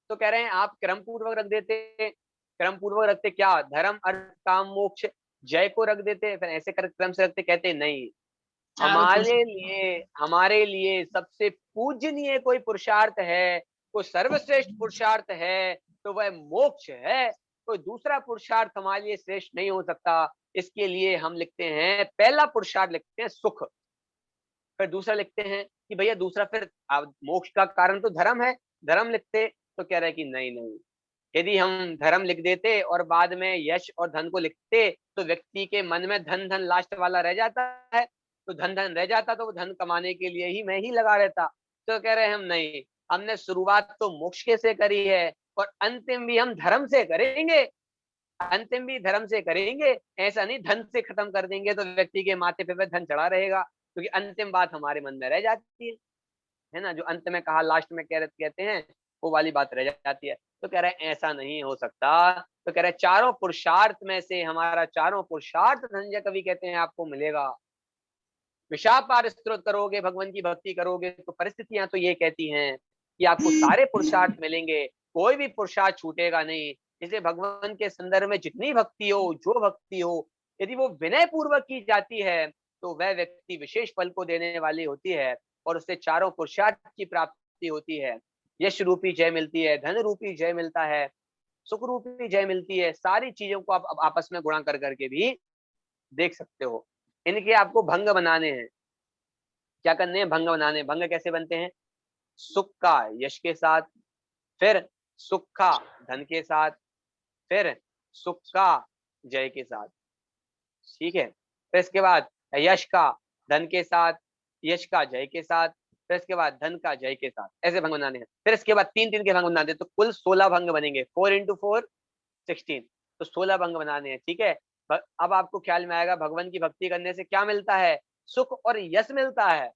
[SPEAKER 1] तो कह रहे हैं आप क्रम पूर्वक रख देते, क्रम पूर्वक रखते क्या, धर्म अर्थ काम मोक्ष जय को रख देते, फिर ऐसे क्रम से रखते, कहते नहीं
[SPEAKER 5] चारों
[SPEAKER 1] हमारे लिए सबसे पूजनीय कोई पुरुषार्थ है, कोई सर्वश्रेष्ठ पुरुषार्थ है तो वह मोक्ष है। कोई दूसरा पुरुषार्थ हमारे लिए श्रेष्ठ नहीं हो सकता। इसके लिए हम लिखते हैं पहला पुरुषार्थ लिखते हैं सुख, फिर दूसरा लिखते हैं कि भैया दूसरा फिर मोक्ष का कारण तो धर्म है, धर्म लिखते। तो कह रहे हैं कि नहीं नहीं, यदि हम धर्म लिख देते और बाद में यश और धन को लिखते तो व्यक्ति के मन में धन धन लास्ट वाला रह जाता है, तो धन धन रह जाता तो वो धन कमाने के लिए ही मैं ही लगा रहता। तो कह रहे हैं हम नहीं, हमने शुरुआत तो मोक्ष के से करी है और अंतिम भी हम धर्म से करेंगे, अंतिम भी धर्म से करेंगे। ऐसा नहीं धन से खत्म कर देंगे तो व्यक्ति के माथे पे धन चढ़ा रहेगा, क्योंकि अंतिम बात हमारे मन में रह जाती है ना, जो अंत में कहा लास्ट में कहते हैं वो वाली बात रह जाती है। तो कह रहे हैं ऐसा नहीं हो सकता। तो कह रहे हैं चारों पुरुषार्थ में से हमारा चारों पुरुषार्थ धनंजय कवि कहते हैं आपको मिलेगा। विशापार स्तोत्र करोगे, भगवान की भक्ति करोगे तो परिस्थितियां तो ये कहती हैं कि आपको सारे पुरुषार्थ मिलेंगे, कोई भी पुरुषार्थ छूटेगा नहीं। इसलिए भगवान के संदर्भ में जितनी भक्ति हो, जो भक्ति हो, यदि वो विनय पूर्वक की जाती है तो वह व्यक्ति विशेष फल को देने वाली होती है और उससे चारों पुरुषार्थ की प्राप्ति होती है। यश रूपी जय मिलती है, धन रूपी जय मिलता है, सुख रूपी जय मिलती है। सारी चीजों को आप आपस में गुणा कर करके भी देख सकते हो। इनके आपको भंग बनाने हैं। क्या करने हैं, भंग बनाने। भंग कैसे बनते हैं, सुख का यश के साथ, फिर सुख का धन के साथ, फिर सुख का जय के साथ, ठीक है। फिर इसके बाद यश का धन के साथ, यश का जय के साथ, फिर इसके बाद धन का जय के साथ, ऐसे भंग बनाने हैं। फिर इसके बाद 3-3 के भंग बनाने हैं, तो कुल 16 भंग बनेंगे। 4 × 4 16, तो 16 भंग बनाने हैं, ठीक है। अब आपको ख्याल में आएगा भगवान की भक्ति करने से क्या मिलता है, सुख और यश मिलता है।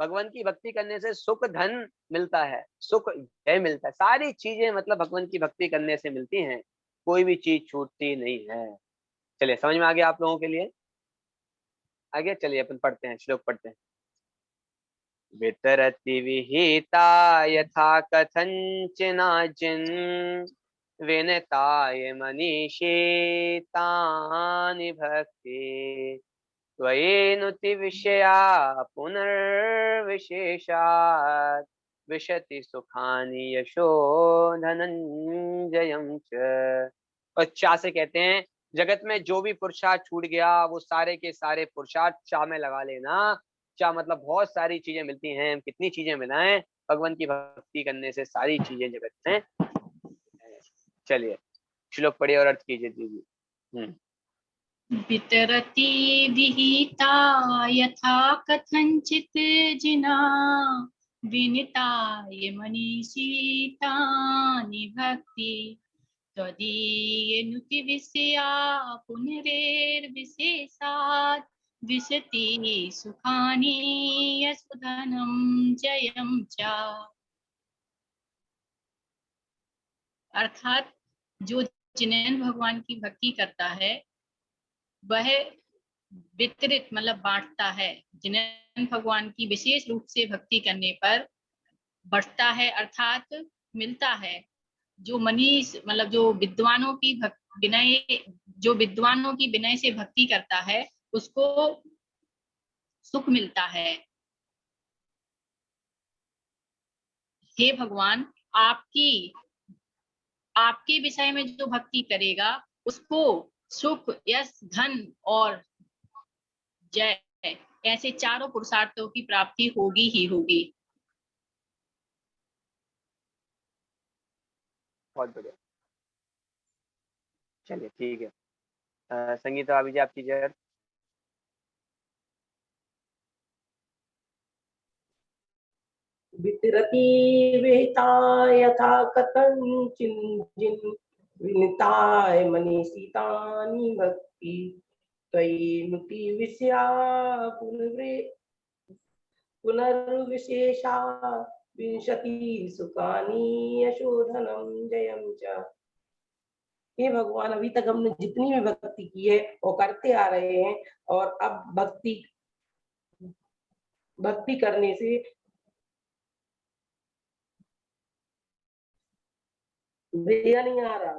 [SPEAKER 1] भगवान की भक्ति करने से सुख धन मिलता है, सुख जय मिलता है। सारी चीजें मतलब भगवान की भक्ति करने से मिलती हैं, कोई भी चीज छूटती नहीं है। चलिए समझ में आ गया आप लोगों के लिए, आगे चलिए अपन पढ़ते हैं, श्लोक पढ़ते हैं। वितरति विहिता यथा कथंचनाजिन विनताय मनीषे तानि भक्ति त्वयेनुति विषया पुनर्विशेषात् विशति सुखानि यशो धनंजयं च। और चा से कहते हैं जगत में जो भी पुरुषार्थ छूट गया वो सारे के सारे पुरुषार्थ चा में लगा लेना। चा मतलब बहुत सारी चीजें मिलती हैं, कितनी चीजें मिलाएं, भगवान की भक्ति करने से सारी चीजें जगत में। चलिए श्लोक पढ़िए और अर्थ कीजिए दीदी।
[SPEAKER 5] वितरति विहिता यथा कथंचित जिना विनिताय मनीषी तानि भक्ति त्वदीयनुति विषया पुनरेर्विशेषात् विशति सुखानि यशोधनं जयं च। अर्थात जो जिनेन्द्र भगवान की भक्ति करता है वह वितरित मतलब बांटता है। जिनेन्द्र भगवान की विशेष रूप से भक्ति करने पर बढ़ता है, अर्थात मिलता है। जो मनीष मतलब जो विद्वानों की विनय से भक्ति करता है उसको सुख मिलता है। हे भगवान, आपके विषय में जो भक्ति करेगा उसको सुख, यश, धन और जय, ऐसे चारों पुरुषार्थों की प्राप्ति होगी ही होगी।
[SPEAKER 1] बहुत बढ़िया, चलिए ठीक है। संगीता अभी जी आपकी जय।
[SPEAKER 4] वितरति विहिता यथा कथंचिन् विनिताय मनीषितानि भक्ति त्वयि नुति विषया पुनर्विशेषा विंशति सुखानि यशोधनम जयम च। हे भगवान, अभी तक हमने जितनी भी भक्ति की है वो करते आ रहे हैं, और अब भक्ति करने से भैया नहीं आ रहा।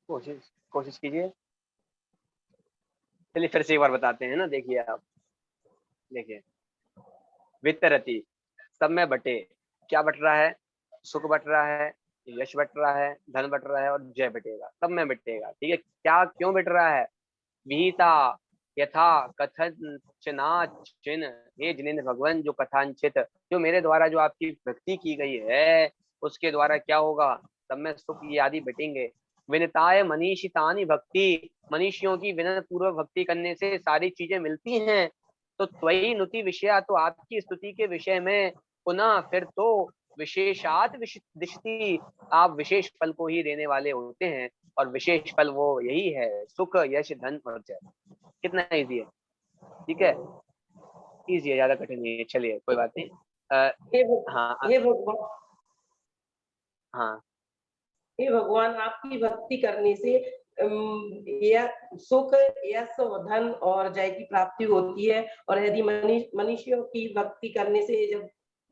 [SPEAKER 1] कोशिश कीजिए। चलिए फिर से एक बार बताते हैं ना, देखिए आप, देखिए वितरति सब में बटे, क्या बट रहा है? सुख बट रहा है, यश बट रहा है, धन बट रहा है और जय बटेगा, सब में बटेगा। ठीक है, क्या क्यों बट रहा है? विहिता यथा कथंचनाचिन, हे जिनेंद्र भगवान, जो कथांचित, जो मेरे द्वारा जो आपकी भक्ति की गई है उसके द्वारा क्या होगा? सब में सुख आदि बटेंगे। विनताय मनीषितानि भक्ति, मनीषियों की विनय पूर्वक भक्ति करने से सारी चीजें मिलती हैं। तो त्वयि नुति विषया, तो आपकी स्तुति के विषय में पुनः फिर तो विशेषात दिशती, आप विशेष फल को ही देने वाले होते हैं, और विशेष फल वो यही है, सुख, यश, धन और जय। कितना इजी है, ठीक है, इजी है, ज्यादा कठिन नहीं है। चलिए कोई बात नहीं। हाँ
[SPEAKER 4] हे भगवान,
[SPEAKER 1] हाँ,
[SPEAKER 4] हे भगवान, आपकी भक्ति करने से सुख, यश, धन और जय की प्राप्ति होती है। और यदि मनुष्यों की भक्ति करने से जब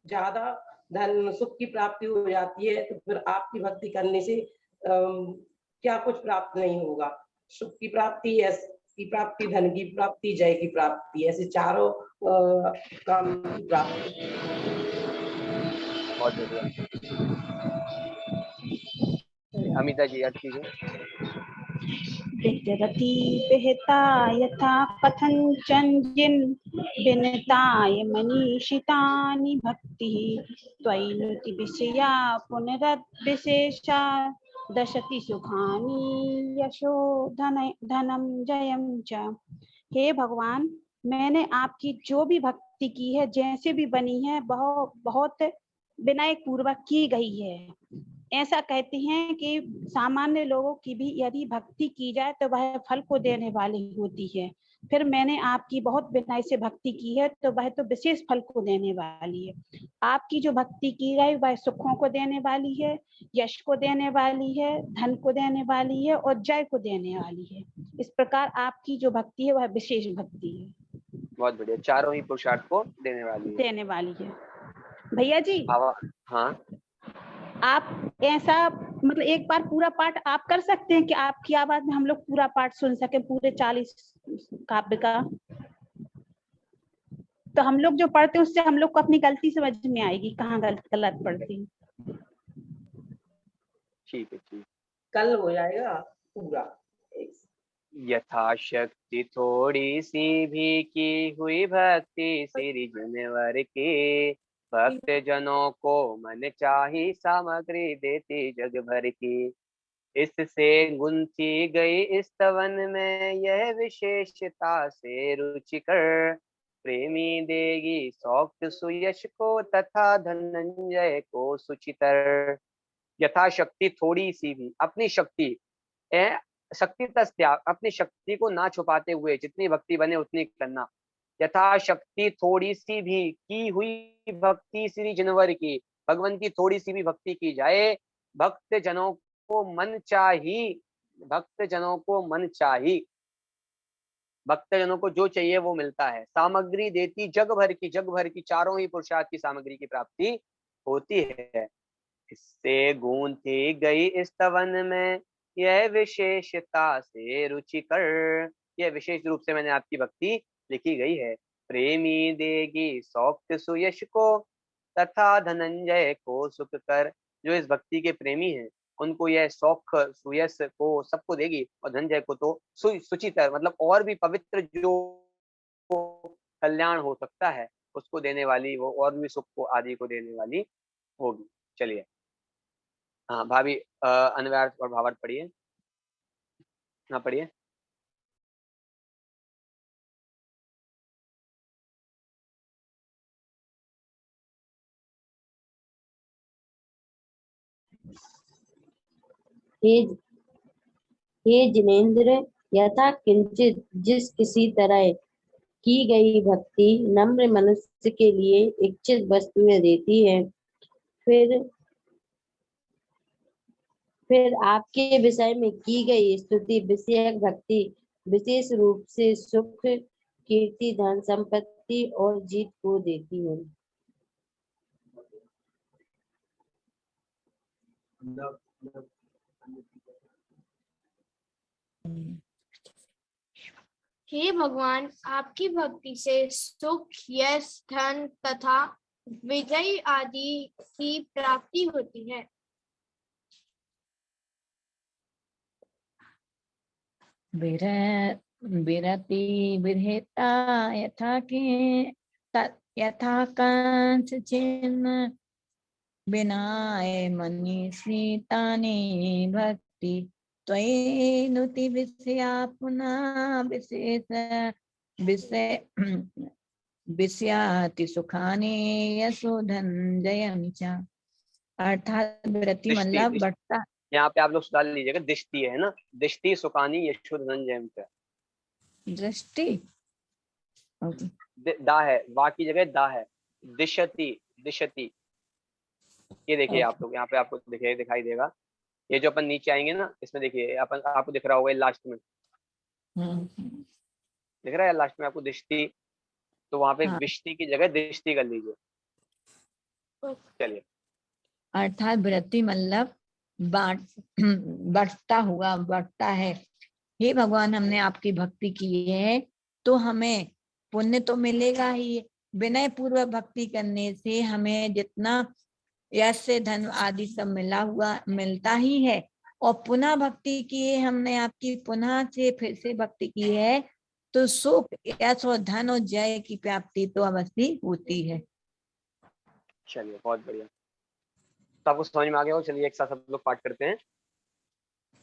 [SPEAKER 4] ज्यादा धन सुख की प्राप्ति हो जाती है, तो फिर आपकी भक्ति करने से क्या कुछ प्राप्त नहीं होगा? सुख की प्राप्ति, यश की प्राप्ति, धन की प्राप्ति, जय की प्राप्ति, ऐसे चारों काम की प्राप्ति।
[SPEAKER 1] बहुत बढ़िया। अमिता जी याद कीजिए।
[SPEAKER 3] विचरति विहिता यथा कथंचन विनिताय मनीषितानि भक्तिः त्वयि नुति विषया पुनरद्विशेषा दशति सुखानि यशो धनम जयम च। हे भगवान, मैंने आपकी जो भी भक्ति की है, जैसे भी बनी है, बहुत विनय पूर्वक की गई है। ऐसा कहते हैं कि सामान्य लोगों की भी यदि भक्ति की जाए तो वह फल को देने वाली होती है। फिर मैंने आपकी बहुत विनय से भक्ति की है, तो वह तो विशेष फल को देने वाली है। आपकी जो भक्ति की गई वह सुखों को देने वाली है, यश को देने वाली है, धन को देने वाली है और जय को देने वाली है। इस प्रकार आपकी जो भक्ति है वह विशेष भक्ति है।
[SPEAKER 1] बहुत बढ़िया, चारों ही पुरुषार्थ को देने वाली
[SPEAKER 3] है। भैया जी,
[SPEAKER 1] हाँ,
[SPEAKER 3] आप ऐसा मतलब एक बार पूरा पाठ आप कर सकते हैं कि आपकी आवाज में हम लोग पूरा पाठ सुन सके, पूरे 40 काव्य का? तो हम लोग जो पढ़ते हैं उससे हम लोग को अपनी गलती समझ में आएगी, कहाँ गलत पढ़ती है।
[SPEAKER 1] ठीक है, ठीक,
[SPEAKER 4] कल हो जाएगा पूरा।
[SPEAKER 1] यथाशक्ति थोड़ी सी भी की हुई भक्ति श्री जनवर की, भक्त जनों को मन चाही सामग्री देती जग भर की। इससे गुंथी गई इस स्तवन में यह विशेषता से रुचिकर, प्रेमी देगी सौख्य सुयश को तथा धनंजय को सुचितर। यथाशक्ति थोड़ी सी भी, अपनी शक्ति शक्ति त्याग, अपनी शक्ति को ना छुपाते हुए जितनी भक्ति बने उतनी करना। यथाशक्ति थोड़ी सी भी की हुई भक्ति श्री जनवर की, भगवान की थोड़ी सी भी भक्ति की जाए, भक्त जनों को मन चाही, भक्त जनों को मन चाही, भक्त जनों को जो चाहिए वो मिलता है। सामग्री देती जग भर की, जग भर की चारों ही पुरुषार्थ की सामग्री की प्राप्ति होती है। इससे गूंथी गई इस स्तवन में यह विशेषता से रुचिकर, यह विशेष रूप से मैंने आपकी भक्ति लिखी गई है। प्रेमी देगी सौख्य सुयश को तथा धनंजय को सुख कर, जो इस भक्ति के प्रेमी हैं उनको यह सौख सुयस को सबको देगी, और धनंजय को तो सुचितर मतलब और भी पवित्र जो कल्याण हो सकता है उसको देने वाली, वो और भी सुख को आदि को देने वाली होगी। चलिए, हाँ भाभी अन्वयार्थ और भावार्थ पढ़िए। हाँ पढ़िए।
[SPEAKER 6] हे जिनेन्द्र, यथा किंचित जिस किसी तरह की गई भक्ति नम्र मनुष्य के लिए इच्छित वस्तुएं देती है, फिर आपके विषय में की गई स्तुति विषयक भक्ति विशेष रूप से सुख, कीर्ति, धन संपत्ति और जीत को देती है।
[SPEAKER 7] हे भगवान, आपकी भक्ति से सुख, यश, धन तथा विजय आदि की प्राप्ति होती है।
[SPEAKER 2] विरति विरहिता यथा कांच चिन्ह विनाय मनीषितानि भक्ति त्वयि नुति विषया पुनः विषयाति सुखानि यशो धनंजयं च। अर्थात विरति मतलब बढ़ता,
[SPEAKER 1] यहाँ पे आप लोग सुधार लीजिएगा, दिष्टि है ना, दिष्टि सुखानी यशो धनंजयं च।
[SPEAKER 2] दृष्टि
[SPEAKER 1] दा है, वा की जगह दा है, दिशति दिशति। ये देखिए आप लोग यहाँ पे आपको दिखाई देगा, ये जो अपन नीचे आएंगे ना इसमें देखिए अपन आपको दिख रहा होगा लास्ट में, दिख रहा है लास्ट में आपको दिष्टि, तो वहां पे विष्टि की जगह दिष्टि कर लीजिए। चलिए,
[SPEAKER 2] अर्थात विरति मतलब बढ़ता हुआ, बढ़ता है। हे भगवान, हमने आपकी भक्ति की है तो हमें पुण्य तो मिलेगा ही, विनय पूर्वक भक्ति करने से हमें जितना यश, धन आदि सब मिलता ही है, और पुनः भक्ति की है हमने आपकी, पुनः से फिर से भक्ति की है तो सुख, यश और धन और जय की प्राप्ति तो अवश्य होती है।
[SPEAKER 1] चलिए बहुत बढ़िया, तो आपको समझ में आ गया हो। चलिए एक साथ सब लोग पाठ करते हैं।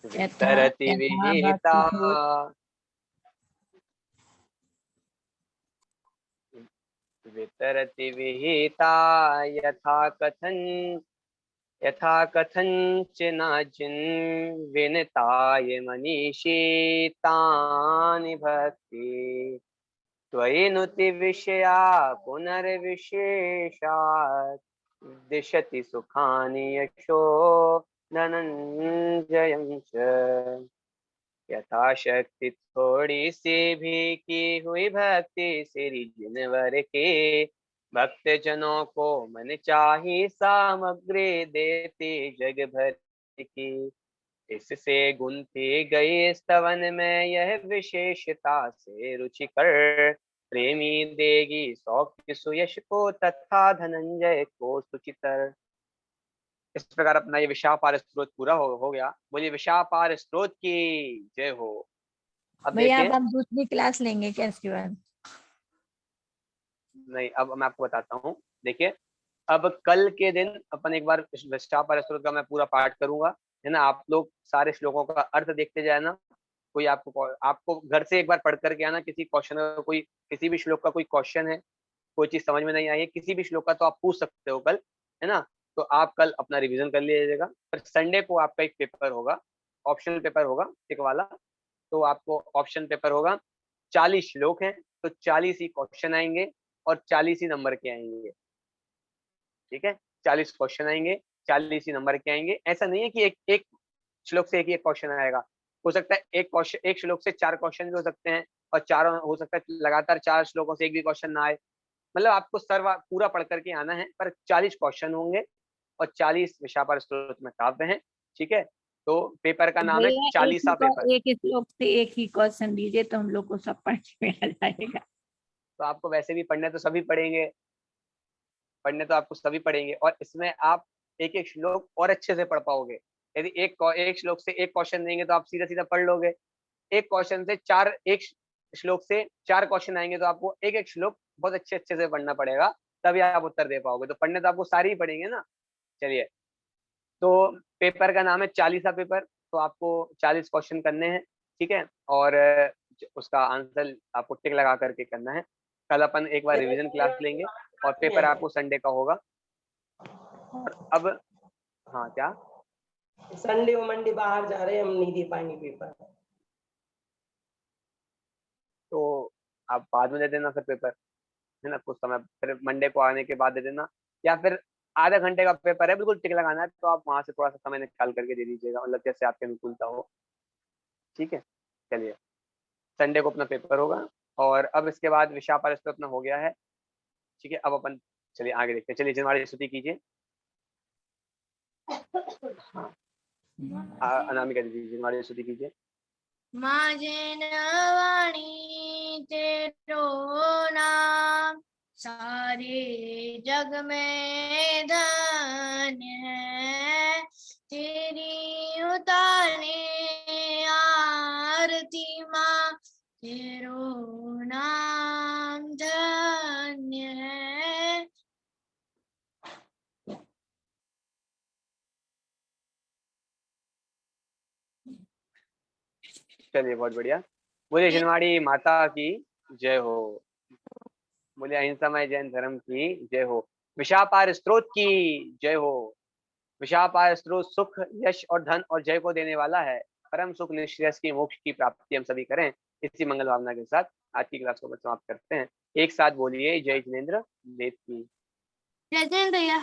[SPEAKER 1] वितरति विहिता वितरति विहिता यथा कथंचनाजिन् विनताय मनीषी तानि भक्ति त्वयि नुति विषया पुनर्विशेषात् दिशति सुखानि यशो धनंजयं च। यथाशक्ति थोड़ी सी भी की हुई भक्ति श्री जिनवर के भक्त जनों को मन चाही सामग्री देती जग भर की। इससे गुंथी गई स्तवन में यह विशेषता से रुचिकर प्रेमी देगी सौख्य सुयश को तथा धनंजय को सुचितर। इस प्रकार अपना ये विशापार स्त्रोत पूरा हो गया। बोलिए विशापार स्त्रोत की जय हो। अब
[SPEAKER 2] भैया अब हम दूसरी क्लास लेंगे क्या इसके बाद?
[SPEAKER 1] नहीं, अब मैं आपको बताता हूँ। देखिए, अब कल के दिन अपन एक बार विशापार स्त्रोत का मैं पूरा पाठ करूंगा, है ना। आप लोग सारे श्लोकों का अर्थ देखते जाए ना। कोई आपको घर से एक बार पढ़ करके आना, किसी क्वेश्चन का कोई, किसी भी श्लोक का कोई क्वेश्चन है, कोई चीज समझ में नहीं आई है किसी भी श्लोक का, तो आप पूछ सकते हो कल, है ना। तो आप कल अपना रिवीजन कर लीजिएगा। पर संडे को आपका एक पेपर होगा, ऑप्शनल पेपर होगा एक वाला। तो आपको ऑप्शन पेपर होगा, 40 श्लोक हैं तो 40 ही क्वेश्चन आएंगे और 40 ही नंबर के आएंगे। ठीक है, 40 क्वेश्चन आएंगे, 40 ही नंबर के आएंगे। ऐसा नहीं है कि एक श्लोक से एक ही क्वेश्चन आएगा। हो सकता है एक श्लोक से 4 क्वेश्चन भी हो सकते हैं, और चारों हो सकता है लगातार 4 श्लोकों से एक भी क्वेश्चन ना आए। मतलब आपको पूरा पढ़ करके आना है। पर 40 क्वेश्चन होंगे और 40 विशापार स्त्रोत में काव्य हैं। ठीक है, तो पेपर का नाम है 40वां पेपर।
[SPEAKER 2] एक श्लोक से एक ही क्वेश्चन दीजिए तो हम लोग को सब पढ़ में आ जाएगा।
[SPEAKER 1] तो आपको वैसे भी पढ़ने तो सभी पढ़ेंगे, और इसमें आप एक एक श्लोक और अच्छे से पढ़ पाओगे। यदि एक श्लोक से एक क्वेश्चन देंगे तो आप सीधा सीधा पढ़ लोगे। एक क्वेश्चन से एक श्लोक से 4 क्वेश्चन आएंगे तो आपको एक एक श्लोक बहुत अच्छे से पढ़ना पड़ेगा, तभी आप उत्तर दे पाओगे। तो पढ़ने तो आपको सारे ही पढ़ेंगे ना। चलिए, तो पेपर का नाम है 40वां पेपर। तो आपको 40 क्वेश्चन करने हैं, ठीक है, और उसका आंसर आपको टिक लगा करके करना है। कल अपन एक बार रिवीजन क्लास लेंगे और पेपर आपको संडे का होगा। और अब हाँ, क्या
[SPEAKER 4] संडे और मंडे बाहर जा रहे हैं, हम नहीं दे पाएंगे पेपर।
[SPEAKER 1] तो आप बाद में दे देना फिर पेपर, है ना, कुछ समय फिर मंडे को आने के बाद दे देना, या फिर आधा घंटे का पेपर है, बिल्कुल टिक लगाना है, तो आप वहां से थोड़ा सा समय निकाल करके दे दीजिएगा, मतलब जैसे आपके अनुकूलता हो। ठीक है, चलिए, संडे को अपना पेपर होगा। और अब इसके बाद विशापार अपना हो गया है, ठीक है। अब अपन चलिए आगे देखते हैं। चलिए जिनवाड़ी स्तुति कीजिए। हाँ, अनामिका दीदी जिनवाड़ी स्तुति कीजिए।
[SPEAKER 7] माजे नवाणी तेरो नाम, सारे जग में धन्य है। तेरी उतारे आरती माँ, तेरो नाम धन्य है।
[SPEAKER 1] चलिए, बहुत बढ़िया। बोलिए जिनवाड़ी माता की जय हो। बोलिए अहिंसामय जैन धर्म की जय हो। विशापार स्त्रोत की जय हो। विशापार स्त्रोत सुख, यश और धन और जय को देने वाला है। परम सुख निश्रेयस की मोक्ष की प्राप्ति हम सभी करें। इसी मंगल भावना के साथ आज की क्लास को समाप्त करते हैं। एक साथ बोलिए जय जिनेंद्र देव की।
[SPEAKER 7] जय जय भैया।